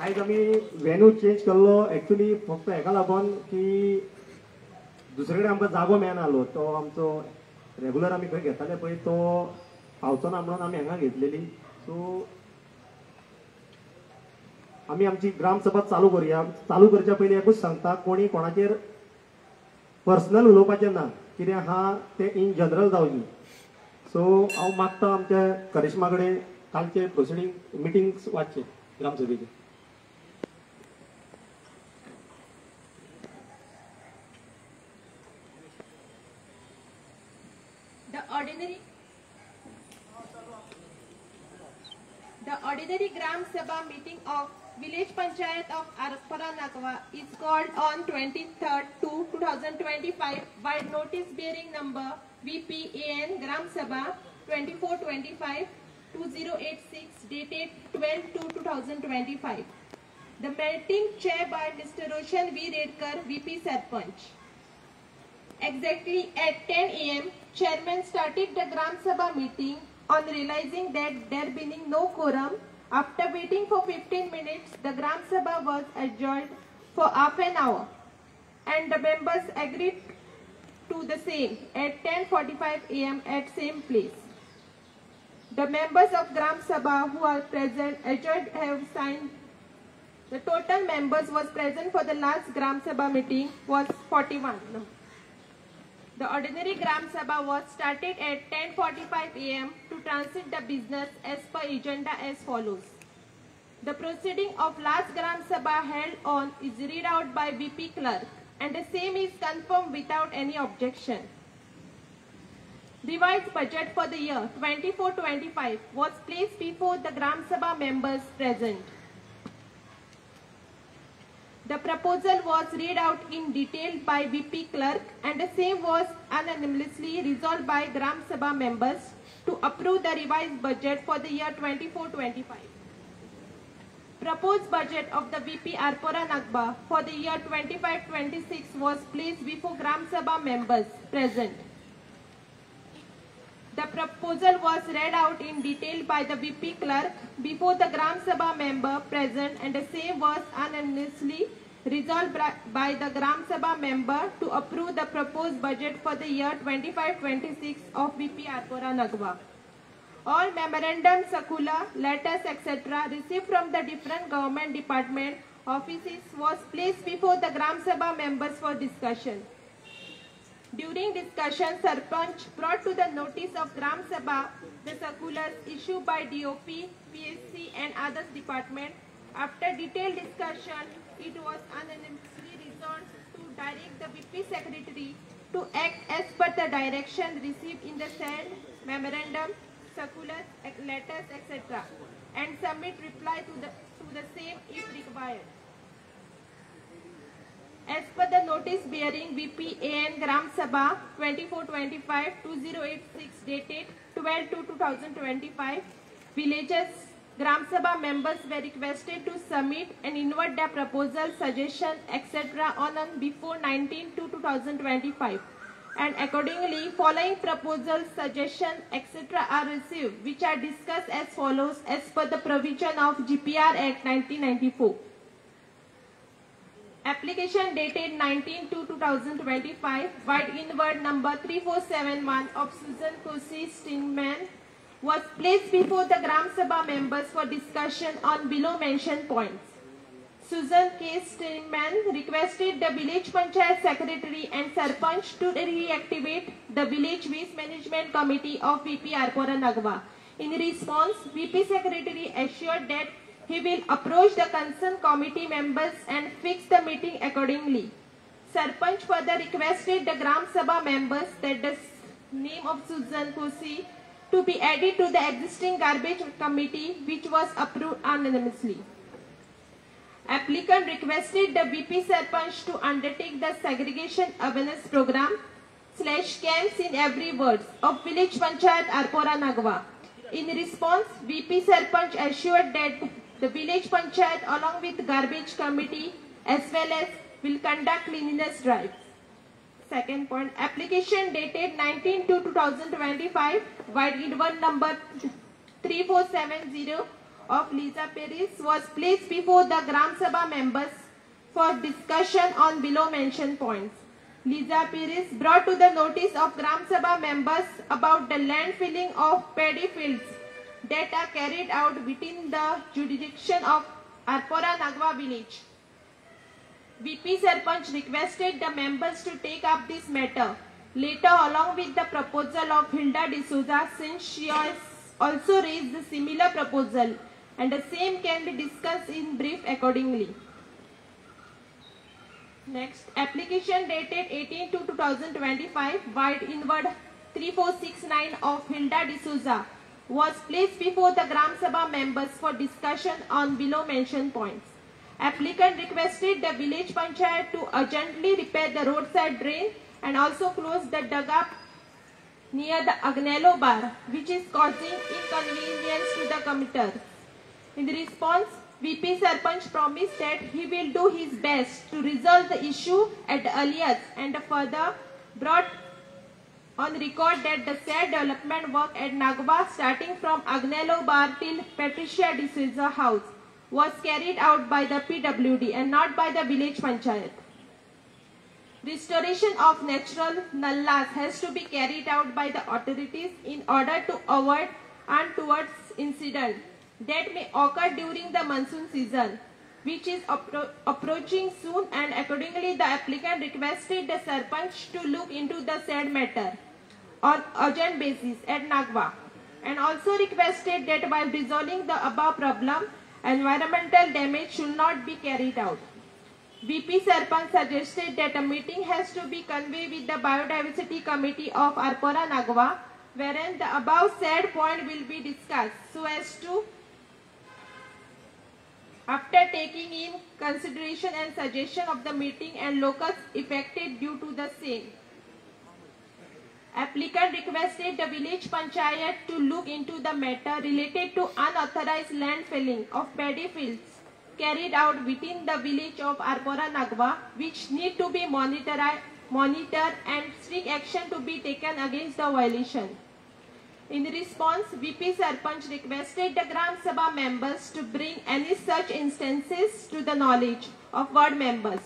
आज आम्ही venue change केल्लो एक्चुअली फक्त हेका लागून की दुसरे कडेन आमकां जागो मेळनाहलो तो आमचो रेगुलर आमी खंय घेताले पळय तो पावचो ना म्हणून आमी हांगा घेतलेली सो आमी आमची ग्रामसभा चालू करूया चालू करच्या पयलीं एकूच सांगता कोणी कोणाचेर पर्सनल उलोवपाचें ना कित्याक हा ते इन जनरल जावची सो हांव मागता आमच्या करिश्मा कडेन कालचे प्रोसिडींग meetings वाचचे ग्रामसभेचे. The ordinary Gram Sabha meeting of Village Panchayat of Arpara Nagwa is called on 23rd to 2025 by notice bearing number VPAN Gram Sabha 2425-2086 dated 12/2/2025. The meeting chair by Mr. Roshan V. Redkar, VP Sarpanch. Exactly at 10 a.m., Chairman started the Gram Sabha meeting. On realizing that there being no quorum, after waiting for 15 minutes, the Gram Sabha was adjourned for half an hour, and the members agreed to the same at 10:45 a.m. at same place. The members of Gram Sabha who are present adjourned have signed. The total members was present for the last Gram Sabha meeting was 41. The ordinary Gram Sabha was started at 10:45 a.m. to transit the business as per agenda as follows. The proceeding of last Gram Sabha held on is read out by VP Clerk and the same is confirmed without any objection. Revised budget for the year 24-25 was placed before the Gram Sabha members present. The proposal was read out in detail by VP Clerk and the same was unanimously resolved by Gram Sabha members to approve the revised budget for the year 24-25. Proposed budget of the VP Arpora Nagwa for the year 25-26 was placed before Gram Sabha members present. The proposal was read out in detail by the VP Clerk before the Gram Sabha member present and the same was unanimously resolved by the Gram Sabha member to approve the proposed budget for the year 25-26 of VP Arpora Nagwa. All memorandum, circular, letters, etc. received from the different government department offices was placed before the Gram Sabha members for discussion. During discussion, Sarpanch brought to the notice of Gram Sabha the circulars issued by DOP, PSC and others department. After detailed discussion, it was unanimously resolved to direct the VP Secretary to act as per the direction received in the said memorandum, circulars, letters, etc. and submit reply to the same if required. As per the notice bearing VPAN Gram Sabha 2425-2086 dated 12/2/2025, villages Gram Sabha members were requested to submit and invert their proposal, suggestion, etc. on and before 19/2/2025. And accordingly, following proposals, suggestions, etc. are received, which are discussed as follows as per the provision of GPR Act 1994. Application dated 19/2/2025 by inward number 3471 of Susan Kusi Steinman was placed before the Gram Sabha members for discussion on below mentioned points. Susan K. Steinman requested the Village Panchayat Secretary and Sarpanch to reactivate the Village Waste Management Committee of VP Arpora Nagwa. In response, VP Secretary assured that he will approach the concerned committee members and fix the meeting accordingly. Sarpanch further requested the Gram Sabha members that the name of Susan Kusi to be added to the existing garbage committee, which was approved unanimously. Applicant requested the VP Sarpanch to undertake the segregation awareness program / camps in every ward of Village Panchayat Arpora Nagwa. In response, VP Sarpanch assured that the Village Panchayat along with garbage committee as well as will conduct cleanliness drives. Second point, application dated 19/2/2025 by inward number 3470 of Lisa Paris was placed before the Gram Sabha members for discussion on below mentioned points. Lisa Paris brought to the notice of Gram Sabha members about the land filling of paddy fields that are carried out within the jurisdiction of Arpora Nagwa village. VP Sarpanch requested the members to take up this matter later along with the proposal of Hilda D'Souza, since she has also raised a similar proposal, and the same can be discussed in brief accordingly. Next, application dated 18/2/2025 wide inward 3469 of Hilda D'Souza was placed before the Gram Sabha members for discussion on below mentioned points. Applicant requested the village panchayat to urgently repair the roadside drain and also close the dugout near the Agnello bar, which is causing inconvenience to the commuters. In response, VP Sarpanch promised that he will do his best to resolve the issue at the earliest, and further brought on record that the said development work at Nagwa, starting from Agnello bar till Patricia D'Souza house, was carried out by the PWD and not by the village panchayat. Restoration of natural nallas has to be carried out by the authorities in order to avoid untoward incidents that may occur during the monsoon season, which is approaching soon, and accordingly the applicant requested the Sarpanch to look into the said matter on urgent basis at Nagwa, and also requested that while resolving the above problem, environmental damage should not be carried out. VP Sarpanch suggested that a meeting has to be convened with the Biodiversity Committee of Arpora Nagwa, wherein the above said point will be discussed, so as to, after taking in consideration and suggestion of the meeting and locals affected due to the same. Applicant requested the village panchayat to look into the matter related to unauthorized land filling of paddy fields carried out within the village of Arpora Nagwa, which need to be monitored and strict action to be taken against the violation. In response, VP Sarpanch requested the Gram Sabha members to bring any such instances to the knowledge of ward members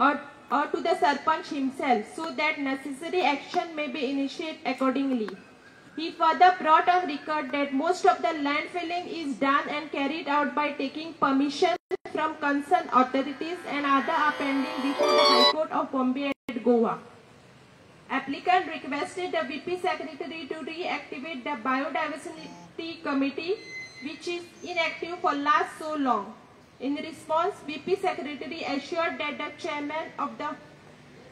or to the Sarpanch himself, so that necessary action may be initiated accordingly. He further brought on record that most of the land filling is done and carried out by taking permission from concerned authorities, and other are pending before the High Court of Bombay and Goa. Applicant requested the VP Secretary to reactivate the Biodiversity Committee, which is inactive for last so long. In response, VP Secretary assured that the Chairman of the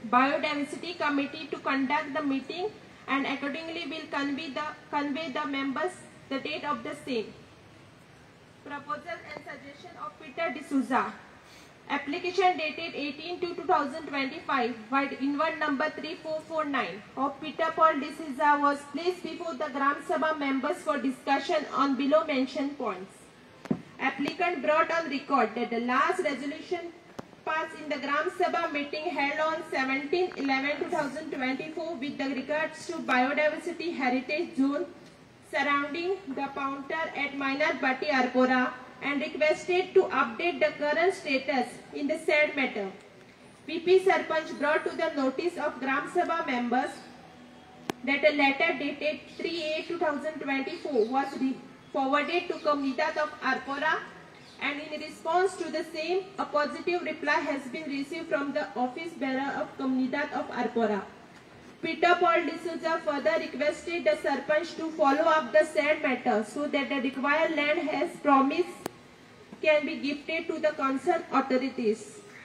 Biodiversity Committee to conduct the meeting and accordingly will convey the members the date of the same. Proposal and suggestion of Peter D'Souza. Application dated 18/2/2025 wide inward number 3449 of Peter Paul D'Souza was placed before the Gram Sabha members for discussion on below mentioned points. Applicant brought on record that the last resolution passed in the Gram Sabha meeting held on 17/11/2024 with regards to biodiversity heritage zone surrounding the Pounter at Minor Bati Arpora, and requested to update the current status in the said matter. VP Sarpanch brought to the notice of Gram Sabha members that a letter dated 3/8/2024 was forwarded to Comunidad of Arpora, and in response to the same, a positive reply has been received from the office bearer of Comunidad of Arpora. Peter Paul D'Souza further requested the Sarpanch to follow up the said matter so that the required land as promised can be gifted to the concerned authorities.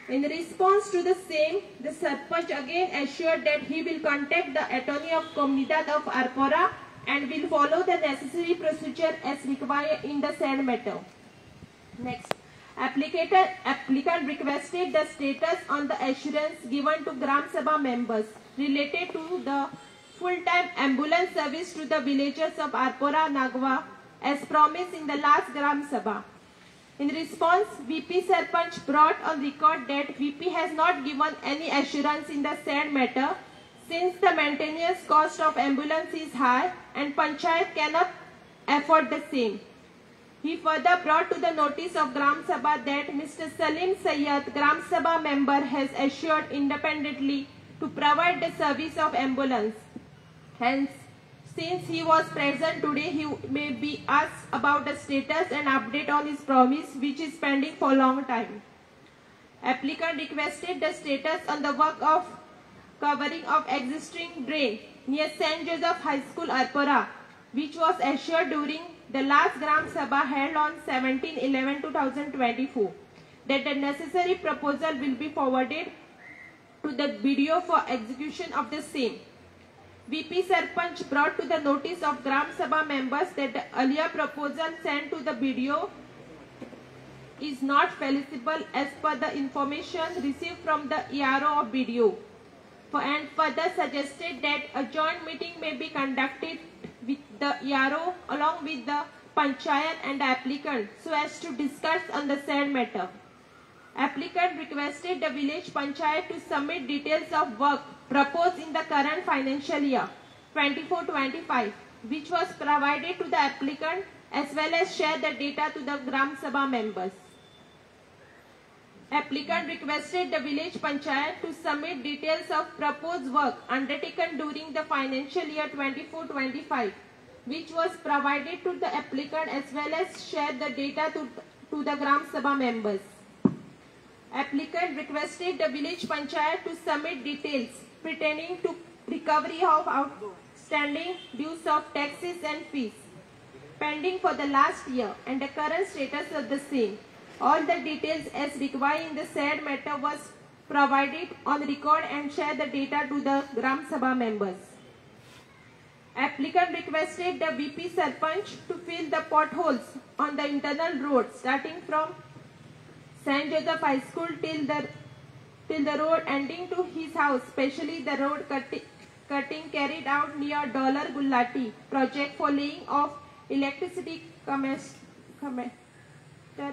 In response to the same, the Sarpanch again assured that he will contact the attorney of Comunidad of Arpora and will follow the necessary procedure as required in the said matter. Next, applicant requested the status on the assurance given to Gram Sabha members related to the full-time ambulance service to the villagers of Arpora Nagwa as promised in the last Gram Sabha. In response, VP Sarpanch brought on record that VP has not given any assurance in the said matter, since the maintenance cost of ambulance is high and Panchayat cannot afford the same. He further brought to the notice of Gram Sabha that Mr. Salim Sayyad, Gram Sabha member, has assured independently to provide the service of ambulance. Hence, since he was present today, he may be asked about the status and update on his promise, which is pending for a long time. Applicant requested the status on the work of covering of existing drain near St. Joseph High School, Arpora, which was assured during the last Gram Sabha held on 17/11/2024, that the necessary proposal will be forwarded to the BDO for execution of the same. VP Sarpanch brought to the notice of Gram Sabha members that the earlier proposal sent to the BDO is not feasible as per the information received from the ERO of BDO, and further suggested that a joint meeting may be conducted with the ERO along with the Panchayat and the applicant so as to discuss on the said matter. Applicant requested the village Panchayat to submit details of work proposed in the current financial year 24-25, which was provided to the applicant, as well as share the data to the Gram Sabha members. Applicant requested the village Panchayat to submit details of proposed work undertaken during the financial year 24-25, which was provided to the applicant, as well as share the data to the Gram Sabha members. Applicant requested the village Panchayat to submit details pertaining to recovery of outstanding dues of taxes and fees pending for the last year and the current status of the same. All the details as required in the said matter was provided on record and share the data to the Gram Sabha members. Applicant requested the VP Sarpanch to fill the potholes on the internal road starting from St. Joseph High School till the road ending to his house, especially the road cutting carried out near Dollar Gulati project for laying of electricity connector,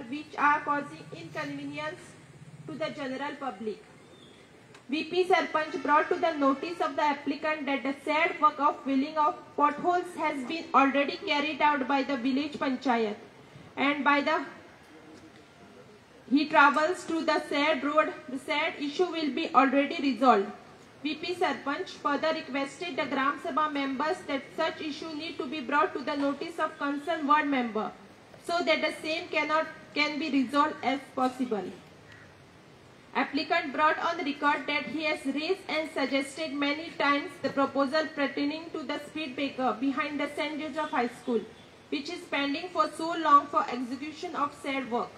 which are causing inconvenience to the general public. VP Sarpanch brought to the notice of the applicant that the said work of filling of potholes has been already carried out by the village Panchayat, and he travels to the said road, the said issue will be already resolved. VP Sarpanch further requested the Gram Sabha members that such issue need to be brought to the notice of concerned ward member, so that the same can be resolved as possible. Applicant brought on record that he has raised and suggested many times the proposal pertaining to the speed breaker behind the St. Joseph High School, which is pending for so long for execution of said work.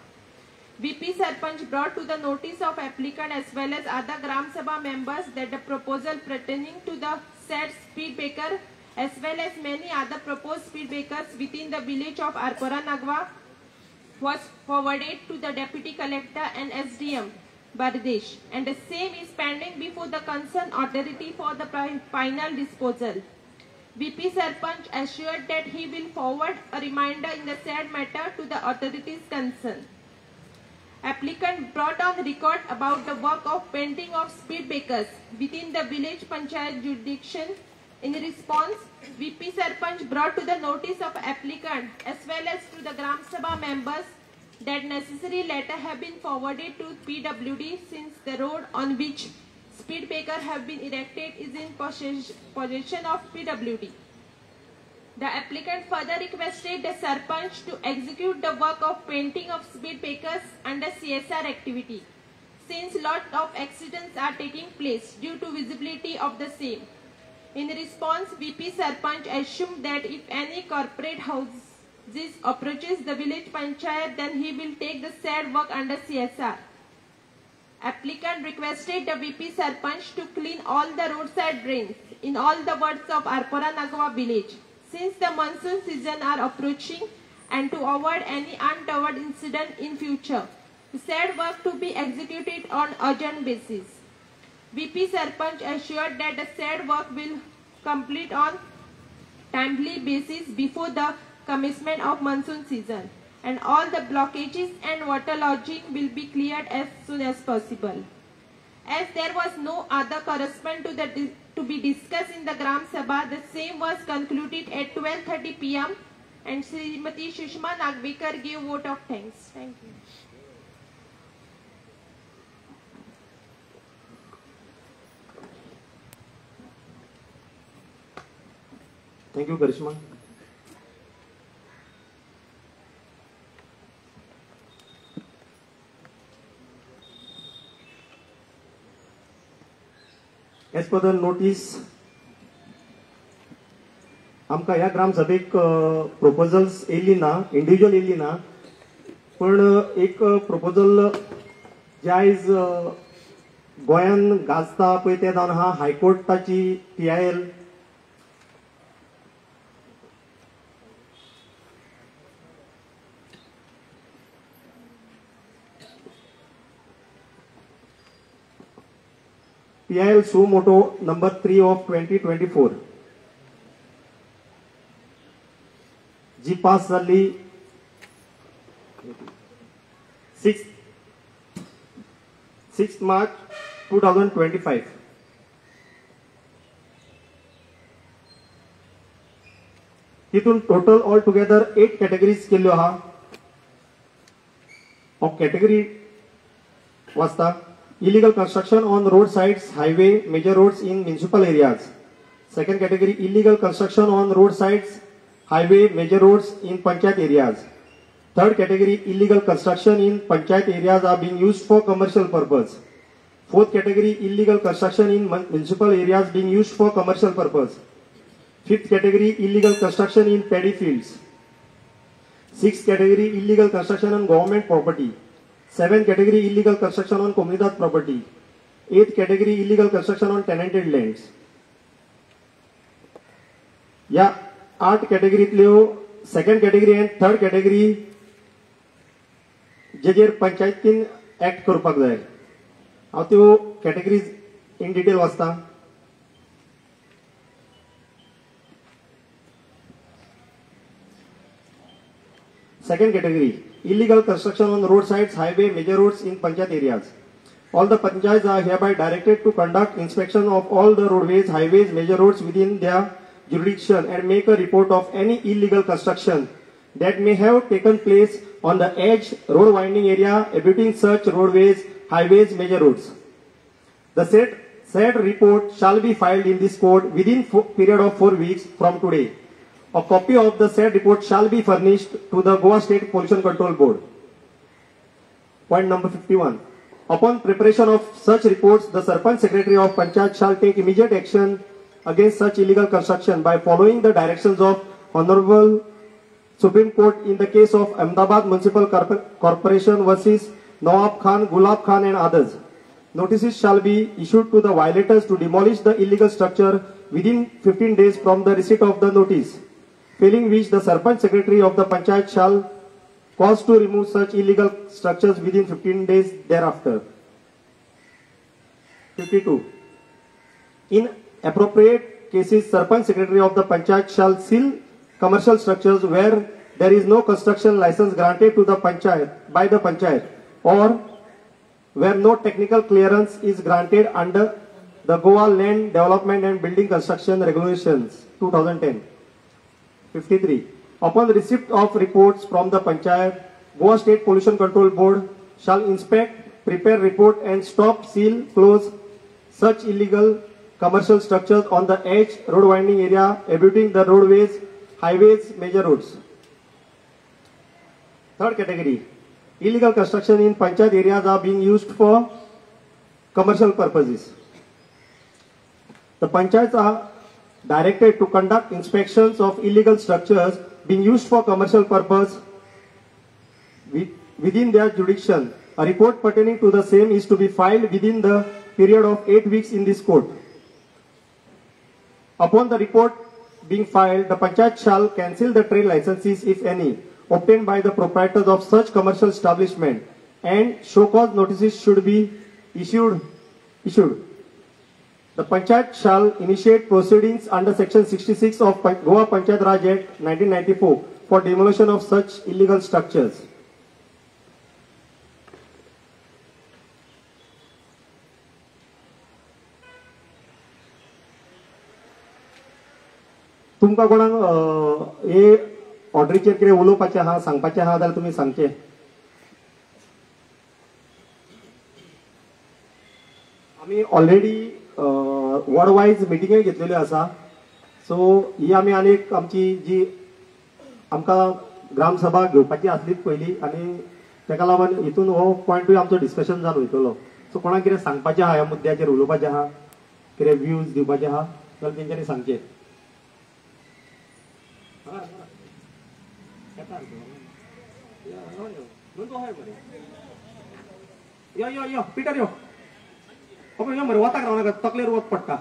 VP Sarpanch brought to the notice of applicant as well as other Gram Sabha members that the proposal pertaining to the said speed breaker as well as many other proposed speed breakers within the village of Arpora Nagwa was forwarded to the Deputy Collector and SDM Bardesh, and the same is pending before the concerned authority for the final disposal. VP Sarpanch assured that he will forward a reminder in the said matter to the authorities concerned. Applicant brought on record about the work of painting of speed breakers within the village Panchayat jurisdiction. In response, VP Sarpanch brought to the notice of applicant as well as to the Gram Sabha members that necessary letter have been forwarded to PWD since the road on which speed breaker have been erected is in possession of PWD. The applicant further requested the Sarpanch to execute the work of painting of speed breakers under CSR activity, since lot of accidents are taking place due to visibility of the same. In response, VP Sarpanch assumed that if any corporate houses approaches the village Panchayat, then he will take the said work under CSR. Applicant requested the VP Sarpanch to clean all the roadside drains in all the wards of Arpora Nagwa village, since the monsoon season are approaching, and to avoid any untoward incident in future. The said work to be executed on urgent basis. VP Sarpanch assured that the said work will complete on timely basis before the commencement of monsoon season, and all the blockages and waterlogging will be cleared as soon as possible. As there was no other correspondence to be discussed in the Gram Sabha, the same was concluded at 12:30 p.m. and Srimati Sushma Nagvikar give vote of thanks. Thank you. Thank you, Karishma. As per the notice, आमकां ह्या ग्रामसभेक proposals येयल्ली ना, individual येयल्ली ना, पण एक proposal जे आयज गोंयान गाजता पळय ते जावन आहा हायकोर्टाची PIL Suo Moto number 3 of 2024 जी पास जाल्ली 6 March 2025. तितून टोटल ऑल टुगेदर 8 कॅटेगरीज केल्ल्यो आहा. ऑफ कॅटेगरी वाचता illegal construction on road sides, highway, major roads in municipal areas. Second category, illegal construction on road sides, highway, major roads in panchayat areas. Third category, illegal construction in panchayat areas are being used for commercial purpose. Fourth category, illegal construction in municipal areas being used for commercial purpose. Fifth category, illegal construction in paddy fields. Sixth category, illegal construction on government property. Seventh category, illegal construction on Comunidad property. Eighth category, illegal construction on tenanted lands. या 8 कॅटेगरींतल्यो second category and third category जेजेर पंचायतीन act करपाक जाय. हांव त्यो categories in detail वाचता. Second category, illegal construction on road sides, highway, major roads in panchayat areas. All the panchayats are hereby directed to conduct inspection of all the roadways, highways, major roads within their jurisdiction and make a report of any illegal construction that may have taken place on the edge, road winding area abutting such roadways, highways, major roads. The said report shall be filed in this court within period of 4 weeks from today. A copy of the said report shall be furnished to the Goa State Pollution Control Board. Point number 51. Upon preparation of such reports, the Sarpanch Secretary of Panchayat shall take immediate action against such illegal construction by following the directions of Honorable Supreme Court in the case of Ahmedabad Municipal Corporation versus Nawab Khan, Gulab Khan and others. Notices shall be issued to the violators to demolish the illegal structure within 15 days from the receipt of the notice. Failing which, the Sarpanch Secretary of the Panchayat shall cause to remove such illegal structures within 15 days thereafter. 52. In appropriate cases, Sarpanch Secretary of the Panchayat shall seal commercial structures where there is no construction license granted to the Panchayat by the Panchayat or where no technical clearance is granted under the Goa Land Development and Building Construction Regulations 2010. 53. Upon receipt of reports from the Panchayat, Goa State Pollution Control Board shall inspect, prepare report and stop, seal, close such illegal commercial structures on the edge, road winding area abutting the roadways, highways, major roads. Third category, illegal construction in Panchayat areas are being used for commercial purposes. The Panchayats are directed to conduct inspections of illegal structures being used for commercial purpose within their jurisdiction. A report pertaining to the same is to be filed within the period of 8 weeks in this court. Upon the report being filed, the Panchayat shall cancel the trade licenses, if any, obtained by the proprietors of such commercial establishment, and show cause notices should be issued. The Panchayat shall initiate proceedings under Section 66 of Goa Panchayat Raj Act 1994 for demolition of such illegal structures. तुमकां कोणाक हे ऑर्डरीचेर कितें उलोवपाचें आहा सांगपाचें आहा जाल्यार तुमी सांगचें. आमी ऑलरेडी वॉर्ड वायज मिटिंगय घेतलेल्यो आसा. सो ही आमी आनीक आमची जी आमकां ग्रामसभा घेवपाची आसलीच पयली आनी ताका लागून हितून हो पॉयंटूय आमचो डिस्कशन जावन वयतलो. सो कोणाक कितें सांगपाचें आहा ह्या मुद्द्याचेर उलोवपाचें आहा कितें व्ह्यूज दिवपाचे आहा जाल्यार तेंच्यांनी सांगचें. यो यो यो पिटर यो ओके यो मरे वताक रावनाका तकलेर वत पडटा.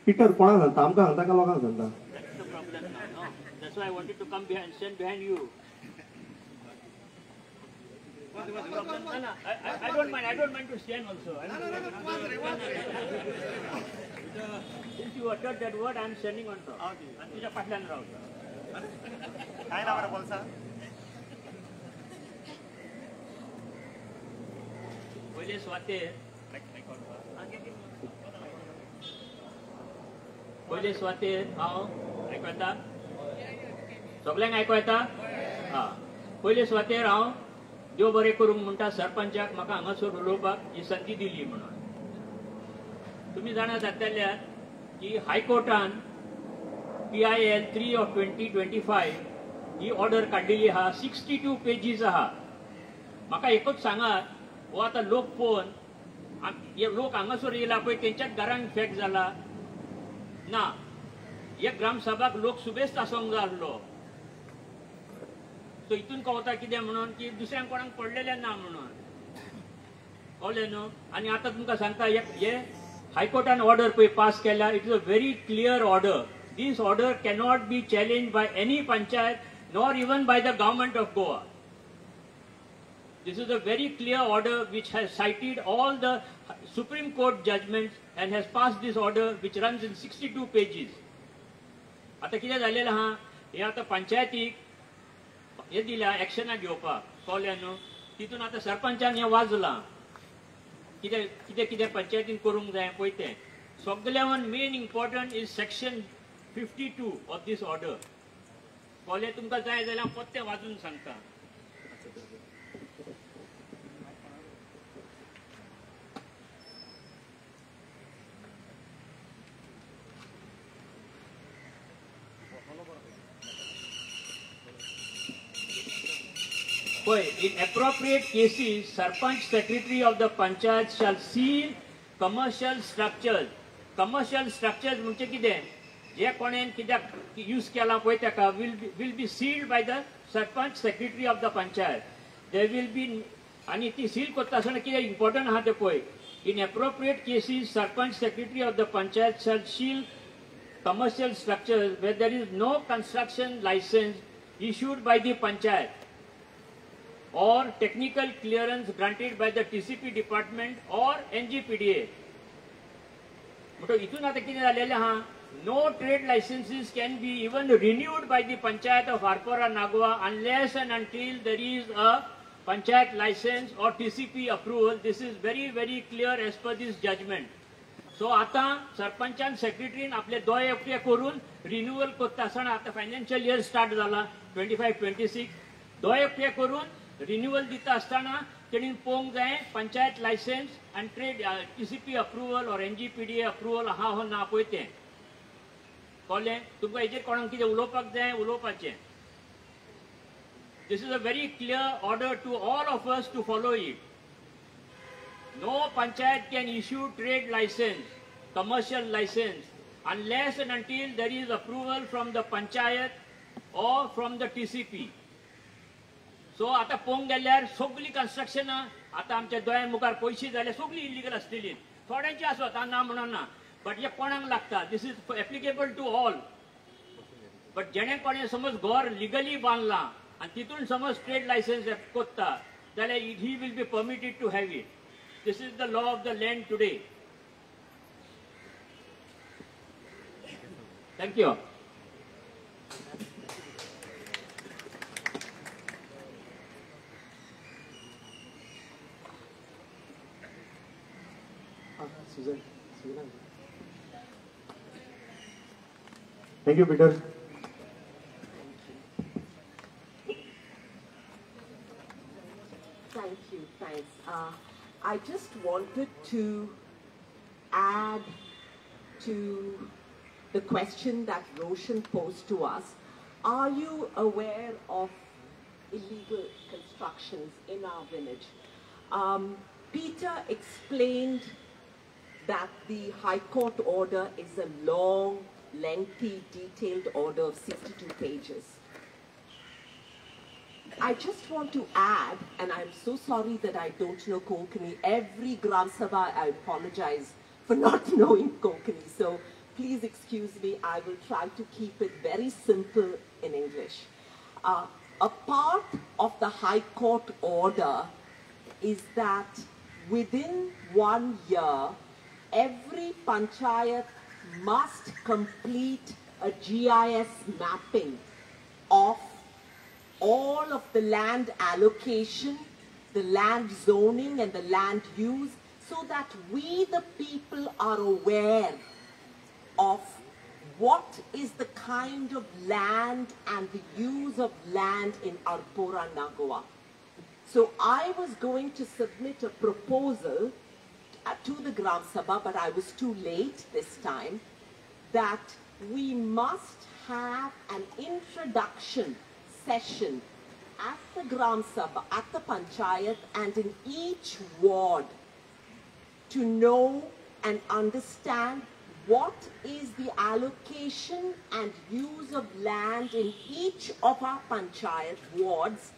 पीटर कोणाक सांगता आमकां सांगता काय लोकांक सांगता. That's the problem now, no? That's why I wanted to come behind, stand behind you. No, no, I don't mind. I don't mind to stand also. Since you uttered that word, I am standing on top. आणि तुझ्या पाठल्यान रावता. काय ना बरं बोलसा. पहिले स्वाते पहिले स्वातेर हांव आयकूं येता सगळ्यांक आयकूं येता. हा पहिले स्वातेर हांव देव बरें करूंक म्हणटा सरपंचाक म्हाका हांगासर उलोवपाक ही संदी दिली म्हणून. तुमी जाणा जातल्यात की हायकोर्टान PIL 3/2025 ही ऑर्डर काडिल्ली आहा. 62 पेजीस आहा. म्हाका एकूच सांगात हो आतां लोक पळोवन हे लोक हांगासर येयला पळय तेंच्याच घरांक इफेक्ट जाला ना. एक ग्रामसभाक लोक सुबेस्त आसोंक जाय आसलो. सो हितून कळटा कितें म्हणून की दुसऱ्यांक कोणाक पडलेलें ना म्हणून कळ्ळें न्हू. आनी आतां तुमकां सांगता हे हायकोर्टान ऑर्डर पळय पास केल्या. It is a very clear order. This order cannot be challenge by any panchayat nor even by the government of Goa. This is a very clear order which has cited all the Supreme Court judgments and has passed this order which runs in 62 pages. आता कितें जालेलें आहा हे आतां पंचायतीक हे दिल्या एक्शनाक घेवपाक कळ्ळें न्हू. तितून आतां सरपंचान हें वाजलां कितें कितें कितें पंचायतीन करूंक जाय पळय तें सगळ्यान main important is section 52 of this order. कळ्ळें तुमकां जाय जाल्यार हांव पत्तें वाजून सांगता. In appropriate cases, Sarpanch Secretary of the Panchayat shall seal commercial structures. Commercial structures म्हणजे कितें जे कोणेन कित्याक यूज केला पळय ताका will be sealed by the Sarpanch Secretary of the Panchayat. There will be आणि ती सील करता आसतना कितें इम्पॉर्टंट आहा तें पळय. In appropriate cases, Sarpanch Secretary of the Panchayat shall seal commercial structures where there is no construction license issued by the Panchayat or technical clearance granted by the TCP department or NGPDA. म्हणटो हितून आतां कितें जालेलें आहा no trade licenses can be even renewed by the Panchayat of Harpora Nagwa unless and until there is a Panchayat license or TCP approval. This is very very clear as per this judgment. So आतां सरपंचान सेक्रेटरीन आपले दोय एकटे करून renewal करता आसतना आतां financial year start जाला 25-26 दोय एकटे करून रिन्यूअल दिता आसतना तेणीन पळोवंक जाय पंचायत लायसन्स आनी trade TCP approval or NGPDA approval आहा हो ना पळय तें कळ्ळें. तुमकां हेजेर कोणाक कितें उलोवपाक जाय उलोवपाचें. This is a very clear order to all of us to follow it. No panchayat can issue trade license, commercial license unless and until there is approval from the panchayat or from the TCP. So आतां पळोवंक गेल्यार सगळीं कन्स्ट्रक्शनां आतां आमच्या दोळ्यां मुखार पयशे जाल्यार सगळीं इलिगल आसतलीं. थोड्यांची आसत हांव ना म्हणना बट हे कोणाक लागता. This is applicable to all. But जेणे कोणें समज घर लिगली बांदलां आनी तितून समज ट्रेड लायसन्स कोत्ता जाल्यार he will be permitted to have it. This is the law of the land today. Thank you. Susan. Thank you, Peter. Thank you, thanks. I just wanted to add to the question that Roshan posed to us. Are you aware of illegal constructions in our village? Peter explained that the High Court order is a long, lengthy, detailed order of 62 pages. I just want to add, and I'm so sorry that I don't know Konkani. Every Gram Sabha, I apologize for not knowing Konkani. So please excuse me, I will try to keep it very simple in English. A part of the High Court order is that within 1 year, every panchayat must complete a GIS mapping of all of the land allocation, the land zoning and the land use, so that we the people are aware of what is the kind of land and the use of land in Arpora Nagawa. So I was going to submit a proposal to the Gram Sabha, but I was too late this time, that we must have an introduction session at the Gram Sabha, at the Panchayat, and in each ward to know and understand what is the allocation and use of land in each of our Panchayat wards,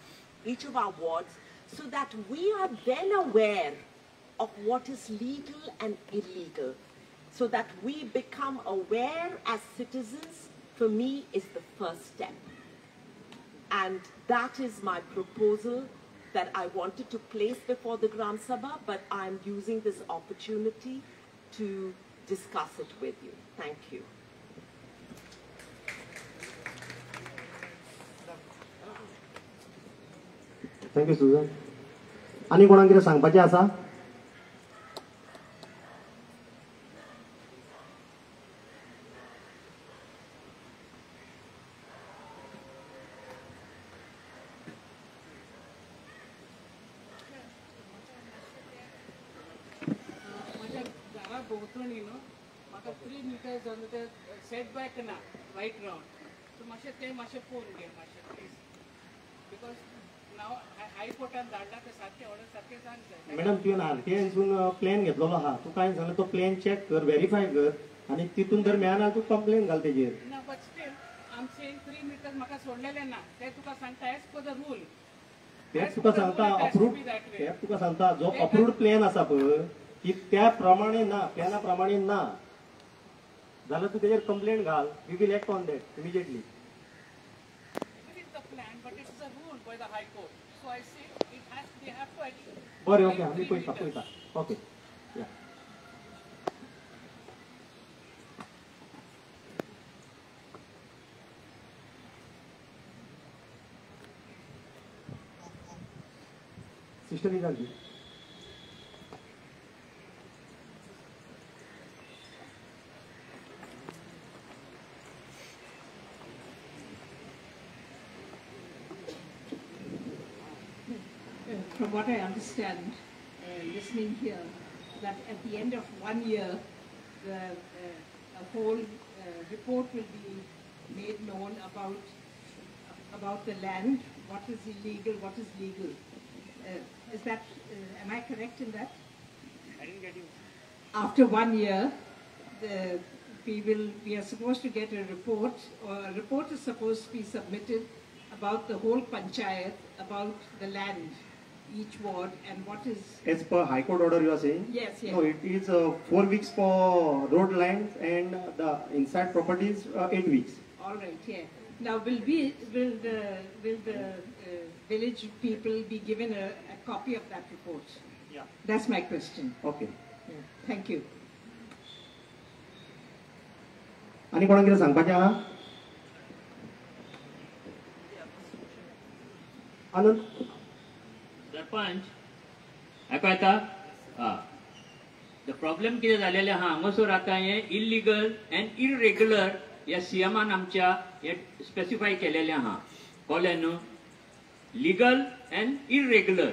each of our wards, so that we are then aware of what is legal and illegal, so that we become aware as citizens, for me, is the first step. And that is my proposal that I wanted to place before the Gram Sabha, but I'm using this opportunity to discuss it with you. Thank you. Thank you, Susan. Ani कोणाक कितें सांगपाचें आसा? भोंवतणी न्हू म्हाका 3 metres जावन ते set back ना रायट रावंड सो मातशें तें मातशें पळोवन घे मातशें प्लीज बिकॉज नाव हायकोर्टान धाडला ते सारकें ऑर्डर सारकें जावंक जाय. मॅडम तुवें आरटीआयसून प्लॅन घेतलेलो आहा, तुका हांवें सांगलें तो प्लॅन चॅक कर, व्हेरीफाय कर, आणि तितून जर मेळना तूं कंप्लेन घाल तेजेर. ना बट स्टील आम सेइंग 3 मिटर्स म्हाका सोडलेले ना ते तुका सांगता एज पर द रूल. तेच तुका सांगता अप्रूव्ड, तेच तुका सांगता जो अप्रूव्ड प्लॅन आसा पळय की त्या प्रमाणे ना, प्लॅना प्रमाणे ना जाल्यार तूं तेजेर कंप्लेंट घाल. We will act on that immediately. बरें, ओके, आमी पळयता. ओके, या. Sister is From what I understand, listening here, that at the end of 1 year, a whole report will be made known about the land, what is illegal, what is legal. Is that, am I correct in that? I didn't get you. After 1 year, we are supposed to get a report, or a report is supposed to be submitted about the whole panchayat, about the land, each ward, and what is... As per High Court order you are saying? Yes, yes. No, it is 4 weeks for road lines and the inside properties 8 weeks. All right, yeah. Now, will the village people be given a copy of that report? Yeah. That's my question. Okay. Yeah. Thank you. आनी कोणाक कितें सांगपाचें आहा? आनंद सरपंच आयको येता? हा. The problem कितें जालेलें आहा हांगासर आतां हे इल्लिगल अँड इरेग्युलर ह्या सीएमान आमच्या हे स्पेसिफाय केलेलें आहा. कळ्ळें न्हू? Legal and irregular.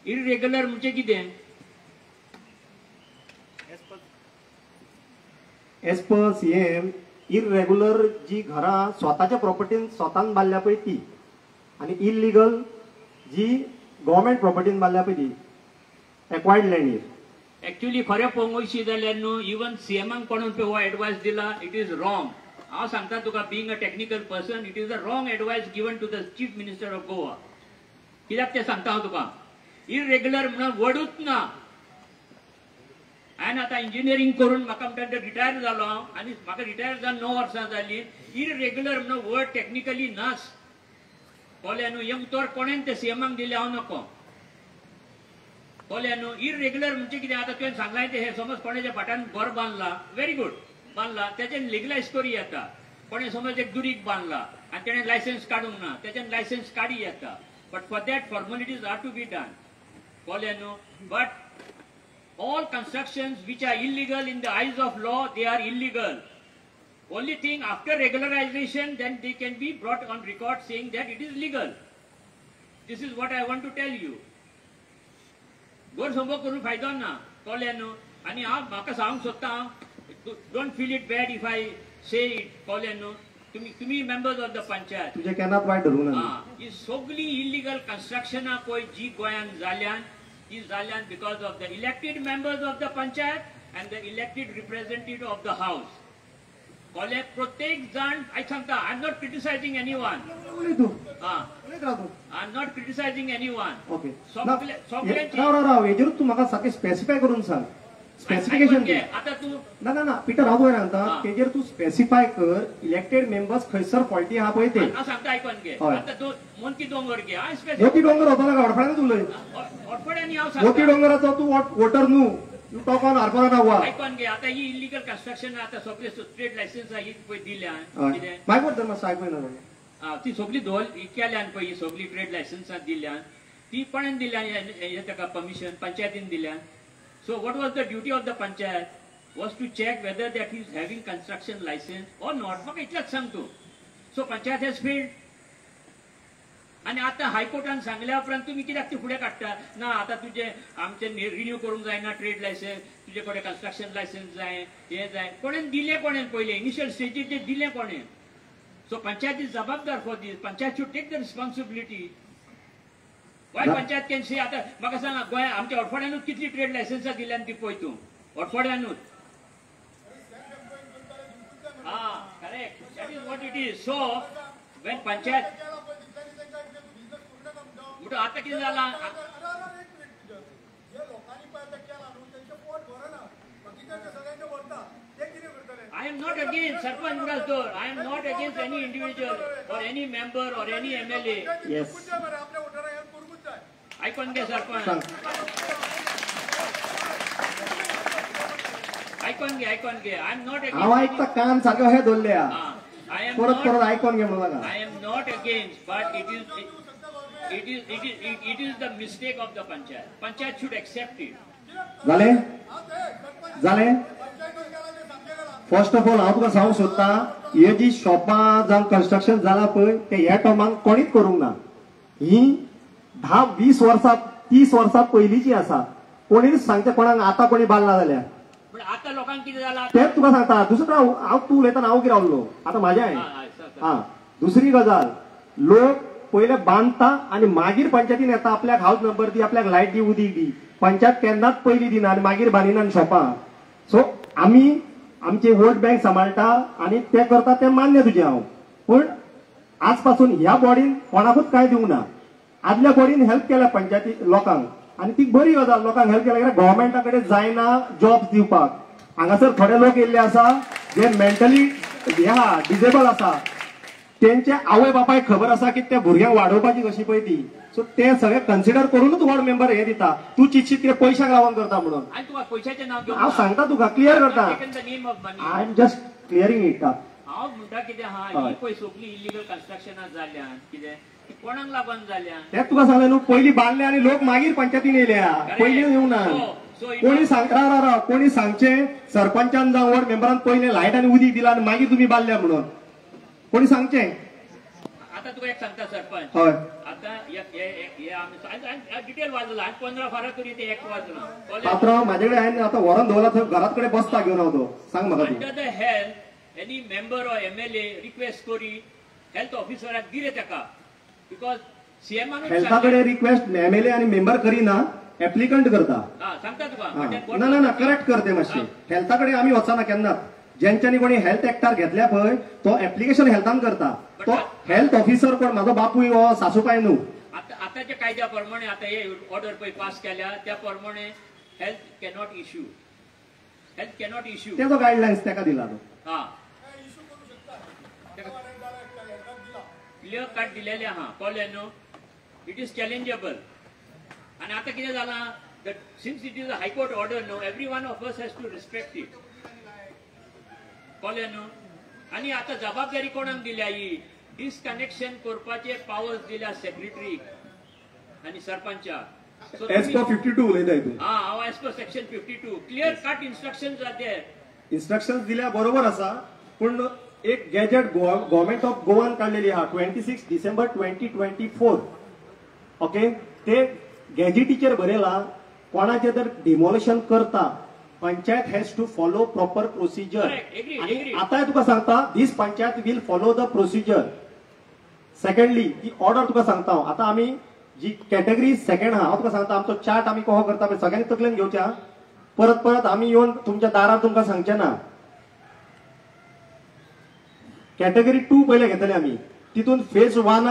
इरेग्युलर म्हणजे कितें? एज पर सीएम इरेग्युलर जी घरां स्वताच्या प्रॉपर्टीन स्वतान बांदल्या पळय ती, आनी इल्लिगल जी गव्हर्मेंट प्रॉपर्टीन बांदल्या पळय ती, एक्वायर्ड लँडीर. एक्चुअली खरें पळोवंक वयशी जाल्यार न्हू इवन सीएमान कोणून पळय हो एडवायस दिला इट इज रॉंग. हांव सांगता तुका being a technical person it is a wrong advice given to the chief minister of Goa. कित्याक तें सांगता हांव तुका. इरेग्युलर म्हणून वर्डूच ना. हांवें आतां इंजिनियरींग करून म्हाका म्हणटा रिटायर जालो हांव आनी म्हाका रिटायर जावन 9 वर्सां जालीं. इरेग्युलर म्हणून वर्ड टेक्निकली नाच. कळ्ळें न्हू? हें उतर कोणेन ते सीएमाक दिलें हांव नको. कळ्ळें न्हू? इरेग्युलर म्हणजे कितें? आतां तुवें सांगलां ते हे समज कोणाच्या फाटान घर बांदला व्हेरी गुड बांदला तेजें लिगलायज करी येता. कोणें समज एक दुरीक बांदला आनी तेणें लायसन्स काडूंक ना तेजें लायसन्स काडी येता. But for that formalities are to be done. कळ्ळें न्हू? But all constructions which are illegal in the eyes of law, they are illegal. Only thing after regularization, then they can be brought on record saying that it is legal. This is what I want to tell you. घर संभव करून फायदो ना. कळ्ळें न्हू? आनी हांव म्हाका सांगूंक सोदता don't feel it bad if I say it. कळ्ळें न्हू? तुम्ही मेंबर्स ऑफ द पंचायत तुजें केन्नाच वायट धरूंक ना. ही सगळी इल्लिगल कन्स्ट्रक्शनां पळय जी गोंयांत जाल्यान ती जाल्यान because of the elected members of the panchayat and the elected representative of the house. कळ्ळें? प्रत्येक जाण हांव सांगता I am not criticising any one. I am not criticising any one. Okay सगळ्यांची राव हेजेरूच तूं म्हाका सारकें स्पेसिफाय करून सांग. स्पेसिफिकेशन दे. आतां तूं ना पिटर हांव पळय सांगता तेजेर तूं स्पेसिफाय कर इलेक्टेड मेंबर्स खंयसर फॉल्टी आहा पळय ते. हांव सांगता आयकून घे. आतां तूं मोंती दोंगर घे. हांव मोती डोंगर होतो ना अडफळ्यानूच उलय. अडफळ्यानी हांव मोती सांगता डोंगराचो तूं वोटर न्हू यू टॉक ऑन आरपोरा नावा. आयकून घे. आतां ही इल्लिगल कन्स्ट्रक्शन आतां सगळे ट्रेड लायसन्स ही पळय दिल्या कितें मागीर तर मातसो आयकूय ना. ती सगळी केल्यान पळय ही सगळी ट्रेड लायसन्सां दिल्यान ती कोणेन दिल्यान ताका परमिशन पंचायतीन दिल्यान. So what was the duty of the panchayat? Was to check whether that he is having construction license or not. म्हाका इतलेंच सांग तूं. So panchayat has failed. आनी आतां हायकोर्टान सांगल्या उपरांत तुमी कित्याक ती फुडें काडटा? ना आतां तुजें आमचें रिन्यू करूंक जायना ट्रेड लायसन्स तुजे कडेन कन्स्ट्रक्शन लायसन्स जाय हें जाय. कोणेन दिलें कोणेन पयलें इनिशियल स्टेजीर तें दिलें कोणेन? सो पंचायत इज जबाबदार for this. Panchayat should take the responsibility. Why panchayat can say आतां म्हाका सांग गोंय आमच्या अडफोड्यानूच कितली ट्रेड लायसन्सां दिल्यान ती पळय तूं अडफोड्यानूच. Correct that is what it is. So when panchayat म्हणटा आतां कितें जालां I am not against Sarpanch Murasdor. I am not against any individual or any member or any MLA. Yes. ऐकून घे सरपंच. ऐकून घे. I am not हांव आयकता against. कान सारको हे दवरल्या. I am परत not. आयकून घे म्हाका. I am not against, but it is the mistake of the panchayat. Panchayat should accept it. जालें फर्स्ट ऑफ ऑल हांव तुका सांगूंक सोदता हे जी शॉपां जावं कन्स्ट्रक्शन जालां पळय ते ह्या टर्माक कोणीच करूंक ना. ही 10-20 वर्सां 30 वर्सां पयलींची आसा. कोणीच सांगता कोणाक आतां कोणी बांदला जाल्यार. पण आता लोकांक कितें जालां तेच तुका सांगता. दुसरो हांव तूं उलयतना हांव कितें रावल्लो आतां म्हाजें हांव. दुसरी गजाल लोक पयले बांदता आनी मागीर पंचायतीन येता आपल्याक हाऊस नंबर दी आपल्याक लायट दी उदीक दी. पंचायत केन्नाच पयलीं दिना आनी मागीर बांदिना शॉपां. सो आमी आमची वोट बँक सांबाळटा आनी ते करता तें मान्य तुजें हांव. पूण आज पासून ह्या बॉडीन कोणाकूच कांय दिवंक ना. आदल्या बॉडीन हेल्प केल्या पंचायती लोकांक आनी ती बरी गजाल लोकांक हेल्प केल्या. गव्हर्मेंटा कडेन जायना जॉब्स दिवपाक. हांगासर थोडे लोक येयल्ले आसा जे मेंटली डिजेबल आसा. तेंचे आवय बापायक खबर आसा की त्या भुरग्यांक वाडोवपाची कशी पळय ती. सो ते सगळे कन्सिडर करूनच वॉर्ड मेंबर हे दिता. तूं चिंतशीत कितें पयशाक लागून करता म्हणून. आनी तुका पयशाचें नांव घेवन हांव सांगता तुका क्लियर करता. Taken the name of money. I am just clearing it up. हांव म्हणटा कितें आहा हय. ही पळय सगळी इलिगल कन्स्ट्रक्शनां जाल्यात कितें ती कोणाक लागून जाल्या तेच तुका सांगलें न्हू पयलीं बांदले आनी लोक मागीर पंचायतीन येयल्या पयलीं येवंक ना So it कोणी was- सांग राव कोणी सांगचे सरपंचान जावं वॉर्ड मेंबरान पयलें लायट आनी उदीक दिला आनी मागीर तुमी बांदल्या म्हणून कोणी सांगचे आतां तुका एक सांगता सरपंच हय आतां हे आमी डिटेल वाजला आनी 15 फारां तरी ते एक वाजला पात्रांव म्हाजे कडेन हांवें आतां व्हरोन दवरला थंय घरात कडेन बसता घेवन हांव तो सांग म्हाका तूं under the health any member or MLA request करी हेल्थ ऑफिसराक दिले ताका बिकॉज सीएमानूच हेल्था कडेन रिक्वेस्ट MLA आनी मेंबर करिना एप्लिकंट करता सांगता तुका हा. म्हणजे ना करेक्ट करते मातशें हेल्था कडेन आमी वचना केन्नाच जेंच्यांनी कोणी हेल्थ एक्टार घेतल्या पळय तो एप्लिकेशन हेल्थान करता तो हेल्थ ऑफिसर कोण म्हाजो बापूय हो सासूबाय न्हू आतांच्या कायद्या प्रमाणे आता हे ऑर्डर पळय पास केल्या त्या प्रमाणे हेल्थ कॅनॉट इश्यू तेजो गायडलायन्स ताका दिला तो हा क्लियर कट दिलेले आहा कळ्ळें न्हू इट इज चॅलेंजेबल आणि आता कितें जालां since it is a high court order न्हू every one of us has to respect it कळ्ळें न्हू आनी आतां जबाबदारी कोणाक दिल्या ही डिस्कनेक्शन करपाचे पावर्स दिल्या सेक्रेटरीक आनी सरपंचाक So एज पर 52 उलयताय तूं हांव as per section 52 clear cut instructions are there instructions दिल्या बरोबर आसा पूण एक गॅजेट गव्हर्नमेंट ऑफ गोवान काडलेली आहा 26 डिसेंबर 2024 ओके ते गॅजेटीचेर बरयला कोणाचें जर डिमोलिशन करता panchayat has to follow proper procedure Correct. Agree, आणि agree. आता तुका सांगता this panchayat will follow the procedure secondly ही ऑर्डर तुका सांगता हांव आतां आमी जी कॅटेगरी सेकंड आहा हांव तुका सांगता आमचो चार्ट आमी कहो करता पळय सगळ्यांनी तकलेन घेवच्या परत परत आमी येवन तुमच्या दारार तुमकां सांगचे ना कॅटेगरी 2 पहिले घेतले आमी तितून फेज 1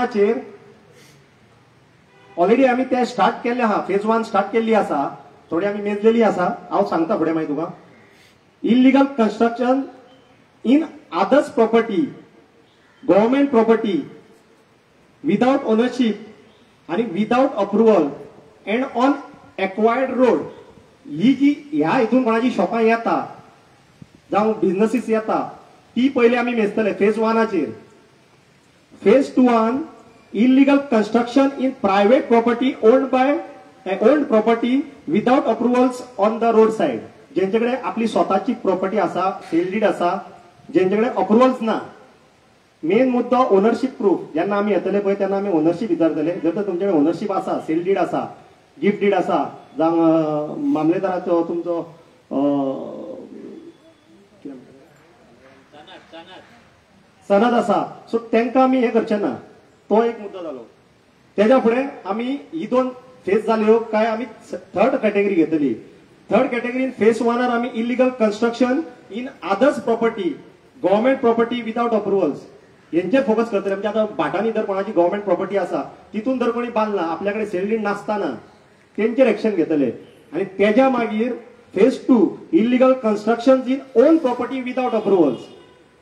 ऑलरेडी आमी ते स्टार्ट केल्ले आहा फेज 1 स्टार्ट केल्ली आसा थोडी आमी मेजलेली आसा हांव सांगता फुडें मागीर तुका illegal construction in others property government property without ownership आणि without approval and on acquired road ही जी ह्या हितून कोणाची शॉपां येता जावं बिझनेसीस येता ती पहिले आमी मेजतले phase 1 phase 2 illegal construction in private property owned property without approvals on the road side ज्यांच्याकडे आपली स्वतःची प्रॉपर्टी आसा सेल डीड आसा ज्यांच्याकडे अप्रुव्हल्स ना मेन मुद्दो ओनरशिप प्रूफ जेन्ना आमी येतले पळय तेन्ना आमी ओनरशिप विचारतले जर तर तुमचे कडेन ओनरशिप आसा सेल डीड आसा गिफ्ट डीड आसा जावं मामलेदाराचो तुमचो सनद आसा सो तांकां आमी हे करचे ना तो एक मुद्दो जालो तेज्या फुडें आमी ही 2 फेज जाल्यो काय आमी थर्ड कॅटेगरी घेतली थर्ड कॅटेगरीन फेज 1 आमी illegal construction in others property government property without approvals यांचेर फोकस करतले म्हणजे आता भाटांनी जर कोणाची गव्हर्नमेंट प्रॉपर्टी आसा तितून जर कोणी बांदला आपल्याकडे सेल डीड नासताना तेंचेर एक्शन घेतले आणि तेज्या मागीर phase 2 illegal construction in own property without approvals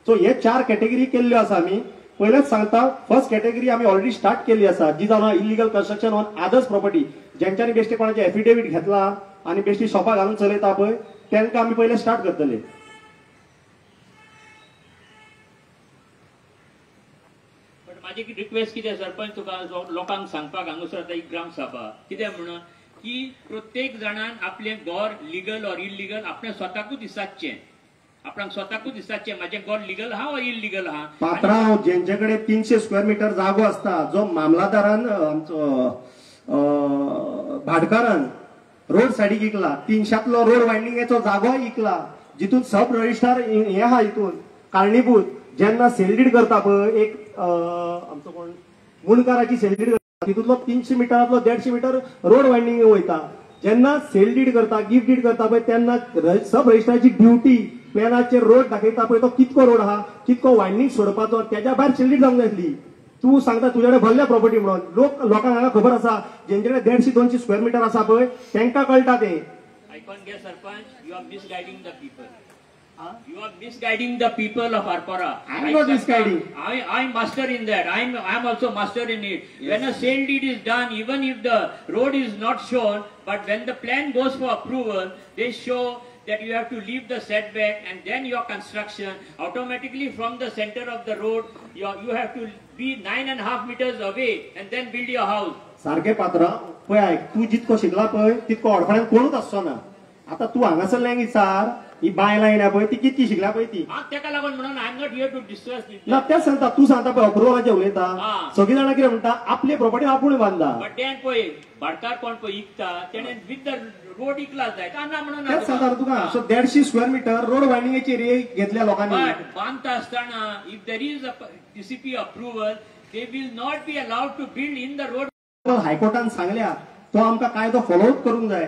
so हे 4 कॅटेगरी केल्ल्यो आसा आमी पहिलेच सांगता फर्स्ट कॅटेगरी आमी ऑलरेडी स्टार्ट केल्ली आसा जी जावन illegal construction on others property ज्यांच्यानी बेश्टे कोणाचे एफिडेविट घेतला आणि बेश्टी शॉपां घालून चलयता पळय तांकां आमी पहिले स्टार्ट करतले माझी रिक्वेस्ट कितें सरपंच तुका लोकांक सांगपाक हांगासर आतां एक ग्राम सभा कितें म्हणून की प्रत्येक जाणान आपले घर लिगल ऑर इल्लिगल आपल्या स्वताकूच दिसाचें आपणाक स्वताकूच दिसाचें माझे घर लिगल आहा वा इल्लिगल आहा पात्रांव ज्यांच्याकडे 300 स्क्वेअर मीटर जागो असता जो मामलादारान आमचो भाटकारान रोड सायडीक इकला 300तलो रोड वायंडिंगेचो जागो इकला जितून सब रजिस्ट्रार हे आहा हितून कारणीभूत जेन्ना सेलडीड करता पळय एक आमचो कोण मुणकाराची सेलडीड करता तितूंतलो 300 मिटरांतलो 150 मीटर रोड वायंडिंग वयता जेन्ना सेल डीड करता गिफ्ट डीड करता पळय तेन्ना सब रजिस्ट्राराची ड्युटी प्लॅनाचेर रोड दाखयता पळय तो कितको रोड आहा कितको वायंडिंग सोडपाचो त्याच्या भायर सेल डीड जावंक जाय तू सांगता तुझ्याकडे भरल्या प्रॉपर्टी म्हणून लोकांक हांगा खबर आसा जेंचेकडे 150-200 स्क्वेअर मीटर आसा पळय तांकां कळटा ते आयकून घे sarpanch you are misguiding the people You are misguiding the people of Arpara. I am not misguiding. I am master in that. I am also master in it. Yes. When a sale deed is done, even if the road is not shown, but when the plan goes for approval, they show that you have to leave the setback and then your construction automatically from the center of the road you have to be 9.5 meters away and then build your house. सारखे पात्र पळय आयक तू जितको शिकला पळय तितको अडफळ्यान कोणूच आसचो ना. आता तू हांगासरल्यांक विचार ही बायलां येयल्या पळय ती कितकी शिकल्या पळय ती. तेका लागून म्हणून I am not here to discuss this. ना तेच सांगता तू सांगता पळय अप्रुवलाचें उलयता सगळीं जाणां कितें म्हणटा आपली प्रॉपर्टी आपूण बांदता. बट तें पळय भाडकार कोण पळय इकता तेणें विथ द रोड इकला जाय कांना म्हणून तेच सांगता तुका. सो 150 स्क्वेअर मिटर रोड वायडिंगेची एरिया घेतल्या लोकांनी. बांदता आसतना if there is a TCP approval they will not be allowed to build in the road. हायकोर्टान सांगल्या तो आमकां कायदो फॉलोच करूंक जाय.